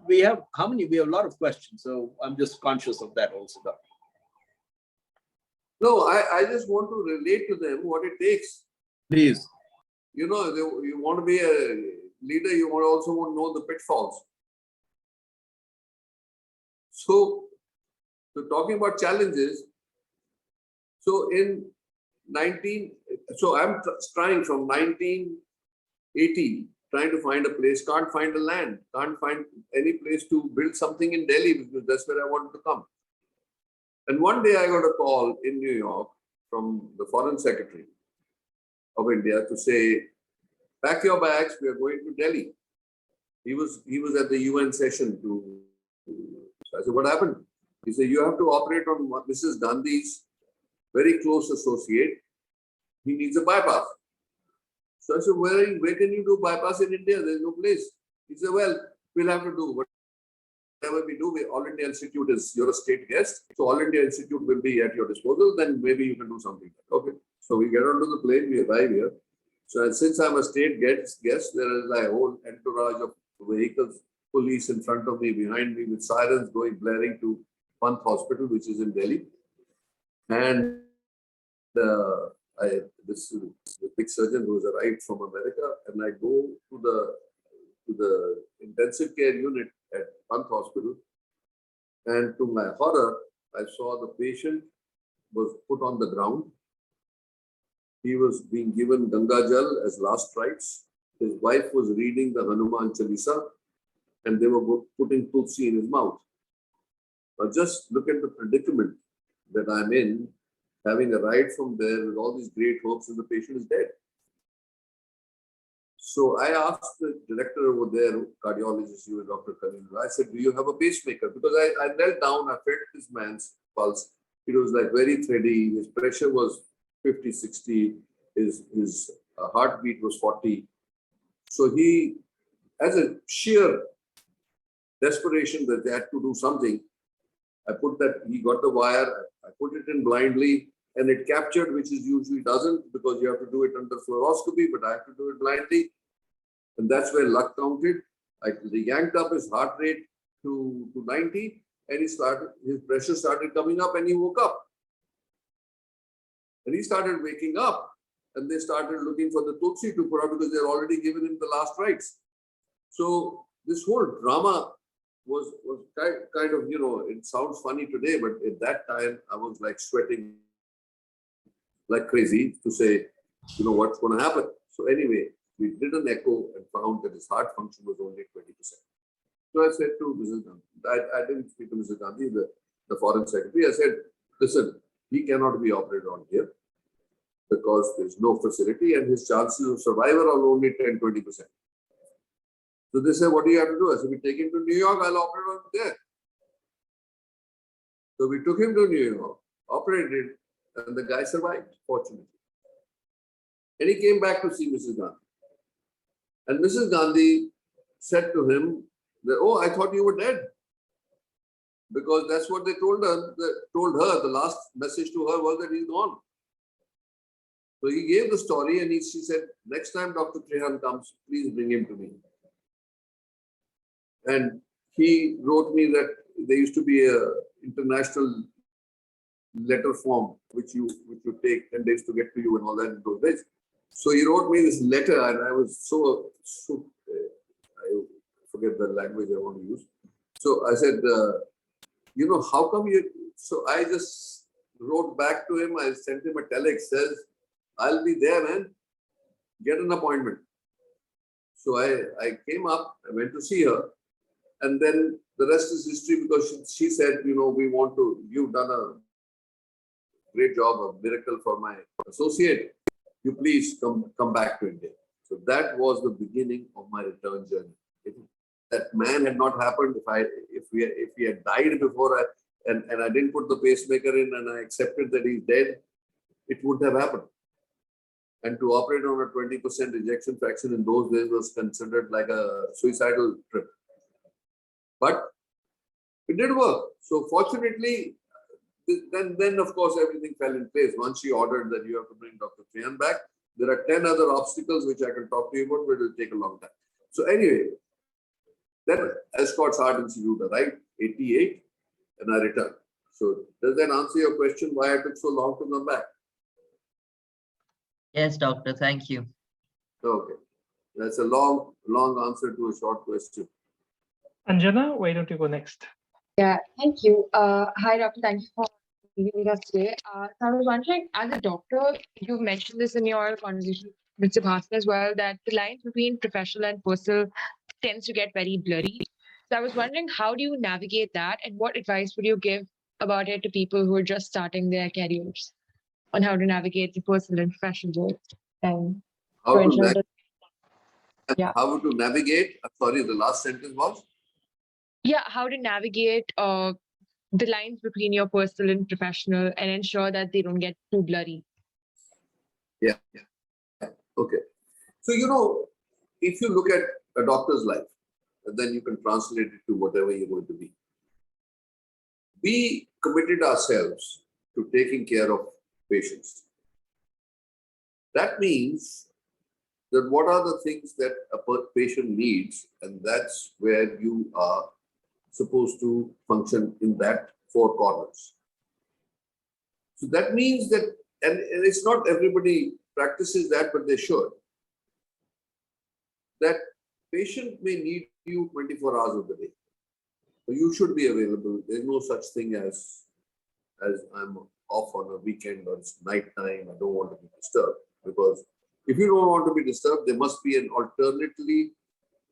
we have how many? We have a lot of questions. So I'm just conscious of that also, Doc. No, I just want to relate to them what it takes. Please. You want to be a leader, you also want to know the pitfalls. So talking about challenges, So in 19, so I'm trying from 1980, trying to find a place, can't find a land, can't find any place to build something in Delhi because that's where I wanted to come. And one day I got a call in New York from the Foreign Secretary of India to say, pack your bags, we are going to Delhi. He was at the UN session so I said, what happened? He said, you have to operate on Mrs. Gandhi's very close associate. He needs a bypass. So I said, where can you do bypass in India? There's no place. He said, well, we'll have to do whatever we do. All India Institute you're a state guest. So All India Institute will be at your disposal. Then maybe you can do something. Okay. So we get onto the plane, we arrive here. So since I'm a state guest, there is a whole entourage of vehicles, police in front of me, behind me, with sirens blaring to Pant Hospital, which is in Delhi. And this is the big surgeon who has arrived from America, and I go to the intensive care unit at Pant Hospital, and to my horror, I saw the patient was put on the ground. He was being given Ganga Jal as last rites. His wife was reading the Hanuman Chalisa, and they were putting tulsi in his mouth. Now just look at the predicament that I'm in, having arrived from there with all these great hopes, and the patient is dead. So I asked the director over there, cardiologist, you were Dr. Trehan, I said, do you have a pacemaker? Because I knelt down, I felt this man's pulse. It was like very thready. His pressure was 50, 60. His heartbeat was 40. So he, as a sheer desperation that they had to do something, he got the wire, I put it in blindly, and it captured, which is usually doesn't, because you have to do it under fluoroscopy, but I have to do it blindly. And that's where luck counted. I yanked up his heart rate to 90, and his pressure started coming up, and he woke up. And he started waking up, and they started looking for the tulsi to put out because they're already given him the last rites. So this whole drama was kind of, it sounds funny today, but at that time I was like sweating like crazy to say, what's going to happen. So anyway, we did an echo and found that his heart function was only 20%. So I said to Mrs. Gandhi, I didn't speak to Mrs. Gandhi, the foreign secretary. I said, listen, he cannot be operated on here because there's no facility and his chances of survival are only 10-20%. So they said, what do you have to do? I said, we take him to New York, I'll operate on there. So we took him to New York, operated, and the guy survived, fortunately. And he came back to see Mrs. Gandhi. And Mrs. Gandhi said to him that, oh, I thought you were dead. Because that's what they told her. The last message to her was that he's gone. So he gave the story and she said, next time Dr. Trehan comes, please bring him to me. And he wrote me that there used to be a international letter form which you take 10 days to get to you and all that in those days. So he wrote me this letter and I was so I forget the language I want to use. So I said, how come you? So I just wrote back to him. I sent him a telex, says, I'll be there, man. Get an appointment. So I came up, I went to see her. And then the rest is history because she said, you've done a great job, a miracle for my associate. You please come back to India. So that was the beginning of my return journey. If that man had not happened, if he had died before and I didn't put the pacemaker in and I accepted that he's dead, it wouldn't have happened. And to operate on a 20% ejection fraction in those days was considered like a suicidal trip. But it did work. So fortunately, then of course everything fell in place. Once she ordered that you have to bring Dr. Trehan back, there are 10 other obstacles which I can talk to you about, but it will take a long time. So anyway, then Escorts Heart Institute arrived, 88, and I returned. So does that answer your question why I took so long to come back? Yes, doctor, thank you. Okay. That's a long answer to a short question. Anjana, why don't you go next? Yeah, thank you. Hi, Doctor. Thank you for being with us today. So I was wondering, as a doctor, you mentioned this in your conversation with Mr. Bhasin as well, that the lines between professional and personal tends to get very blurry. So I was wondering, how do you navigate that, and what advice would you give about it to people who are just starting their careers on how to navigate the personal and professional world? And How to to, ensure nag- that, yeah, how to navigate? Sorry, the last sentence was? yeah, how to navigate the lines between your personal and professional and ensure that they don't get too blurry. Yeah. Okay. So, if you look at a doctor's life, then you can translate it to whatever you're going to be. We committed ourselves to taking care of patients. That means that what are the things that a patient needs, and that's where you are supposed to function in that four corners. So that means that, and it's not everybody practices that, but they should. That patient may need you 24 hours of the day. So you should be available. There's no such thing as I'm off on a weekend or it's night time, I don't want to be disturbed. Because if you don't want to be disturbed, there must be an alternately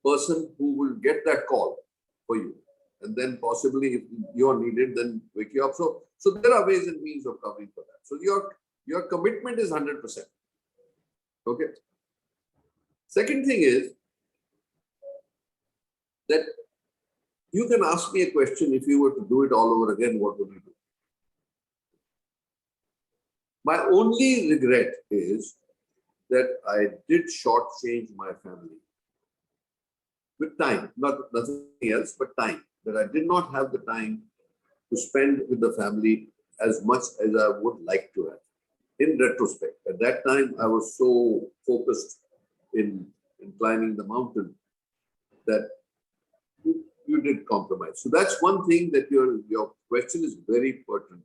person who will get that call for you. And then possibly if you're needed, then wake you up. So there are ways and means of covering for that. So your commitment is 100%. Okay. Second thing is that you can ask me a question, if you were to do it all over again, what would you do? My only regret is that I did shortchange my family with time, nothing else, but time. That I did not have the time to spend with the family as much as I would like to have. In retrospect, at that time, I was so focused in climbing the mountain that you did compromise. So that's one thing that your question is very pertinent.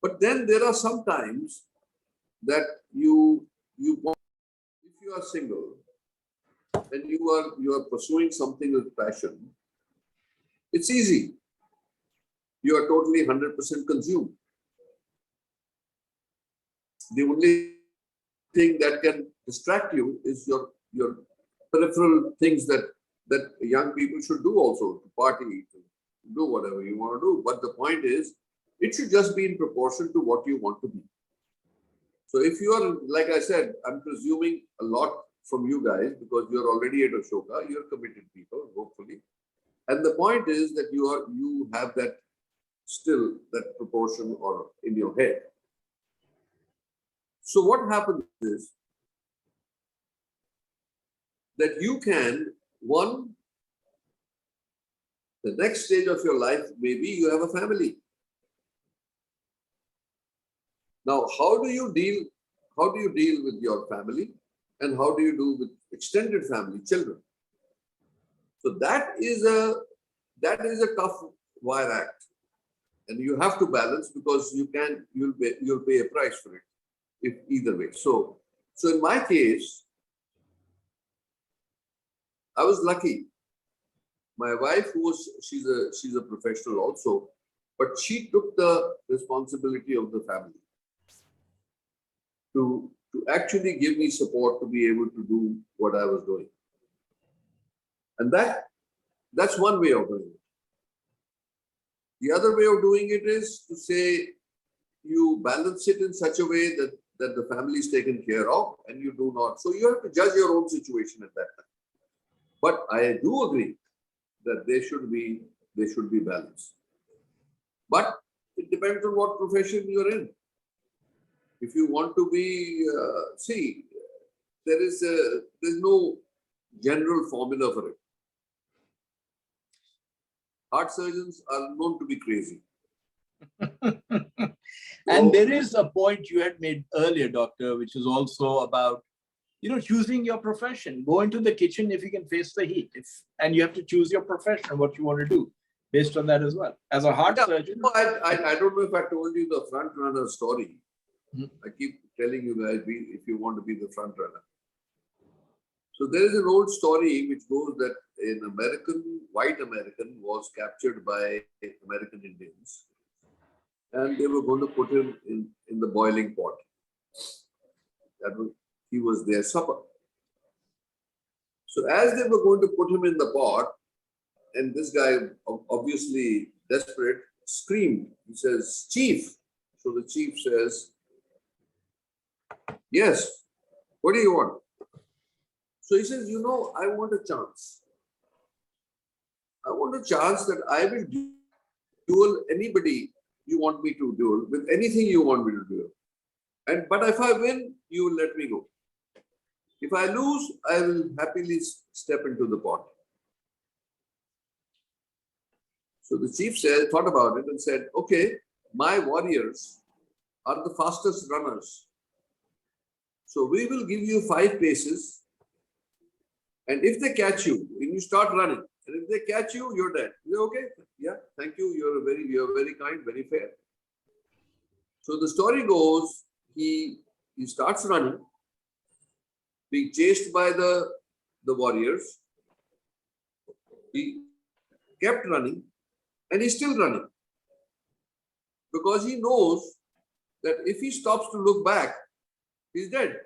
But then there are some times that you want, if you are single and you are pursuing something with passion, it's easy. You are totally 100% consumed. The only thing that can distract you is your peripheral things that young people should do also, to party, to do whatever you want to do. But the point is, it should just be in proportion to what you want to be. So if you are, like I said, I'm presuming a lot from you guys because you're already at Ashoka, you're committed people, hopefully. And the point is that you have that still, that proportion or in your head. So what happens is that you can, the next stage of your life, maybe you have a family. Now, how do you deal with your family, and how do you do with extended family, children? So that is a tough wire act, and you have to balance because you'll pay a price for it if either way. So in my case, I was lucky. My wife, she's a professional also, but she took the responsibility of the family to actually give me support to be able to do what I was doing. And that's one way of doing it. The other way of doing it is to say you balance it in such a way that the family is taken care of and you do not. So you have to judge your own situation at that time. But I do agree that they should be balanced. But it depends on what profession you're in. If you want to be, there's no general formula for it. Heart surgeons are known to be crazy. And there is a point you had made earlier, doctor, which is also about, choosing your profession. Go into the kitchen if you can face the heat. And you have to choose your profession, what you want to do based on that as well. As a heart surgeon. I don't know if I told you the front runner story. I keep telling you guys, if you want to be the front runner. So there is an old story which goes that an white American was captured by American Indians. and they were going to put him in the boiling pot. He was their supper. So as they were going to put him in the pot, and this guy, obviously desperate, screamed. He says, "Chief." So the chief says, "Yes, what do you want?" So he says, "I want a chance. I want a chance that I will duel anybody you want me to duel with anything you want me to do. But if I win, you will let me go. If I lose, I will happily step into the pot." So the chief thought about it and said, "Okay, my warriors are the fastest runners. So we will give you 5 paces. And if they catch you, when you start running, and if they catch you, you're dead." You say, "Okay, yeah, thank you. You're very kind, very fair." So the story goes, he starts running, being chased by the warriors. He kept running, and he's still running, because he knows that if he stops to look back, he's dead.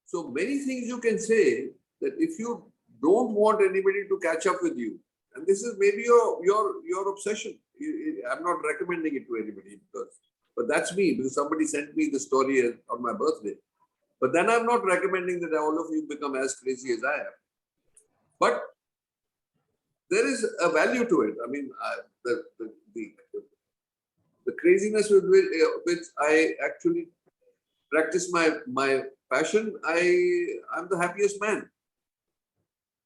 So many things you can say that if you don't want anybody to catch up with you, and this is maybe your obsession. I'm not recommending it to anybody, but that's me, because somebody sent me the story on my birthday. But then I'm not recommending that all of you become as crazy as I am. But there is a value to it. I mean, the craziness with which I actually practice my passion, I'm the happiest man.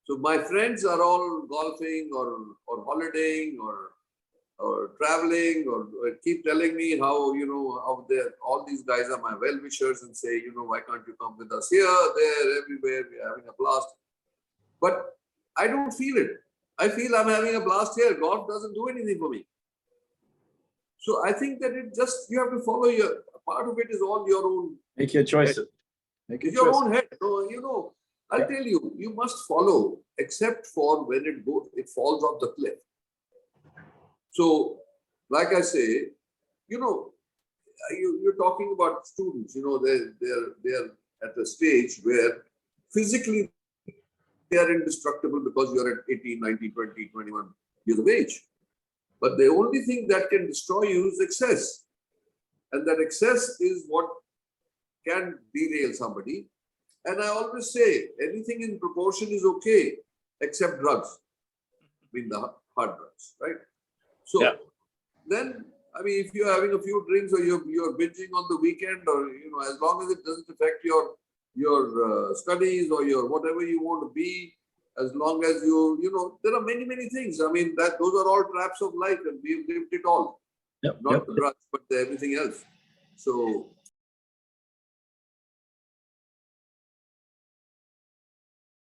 So my friends are all golfing or holidaying or traveling or keep telling me how all these guys are my well-wishers and say, "Why can't you come with us here, there, everywhere? We're having a blast." But I don't feel it. I feel I'm having a blast here. Golf doesn't do anything for me. So I think that you have to follow part of it is all your own. Make your choices. Make your own head. So, I'll tell you, you must follow, except for when it falls off the cliff. So, like I say, you're talking about students. They're at a stage where physically they are indestructible because you're at 18, 19, 20, 21 years of age. But the only thing that can destroy you is excess. And that excess is what can derail somebody. And I always say, anything in proportion is okay, except drugs. I mean, the hard drugs, right? So then, I mean, if you're having a few drinks or you're binging on the weekend, or, as long as it doesn't affect your studies or your whatever you want to be, as long as there are many, many things. I mean, those are all traps of life, and we've lived it all. Not the drugs, but everything else. So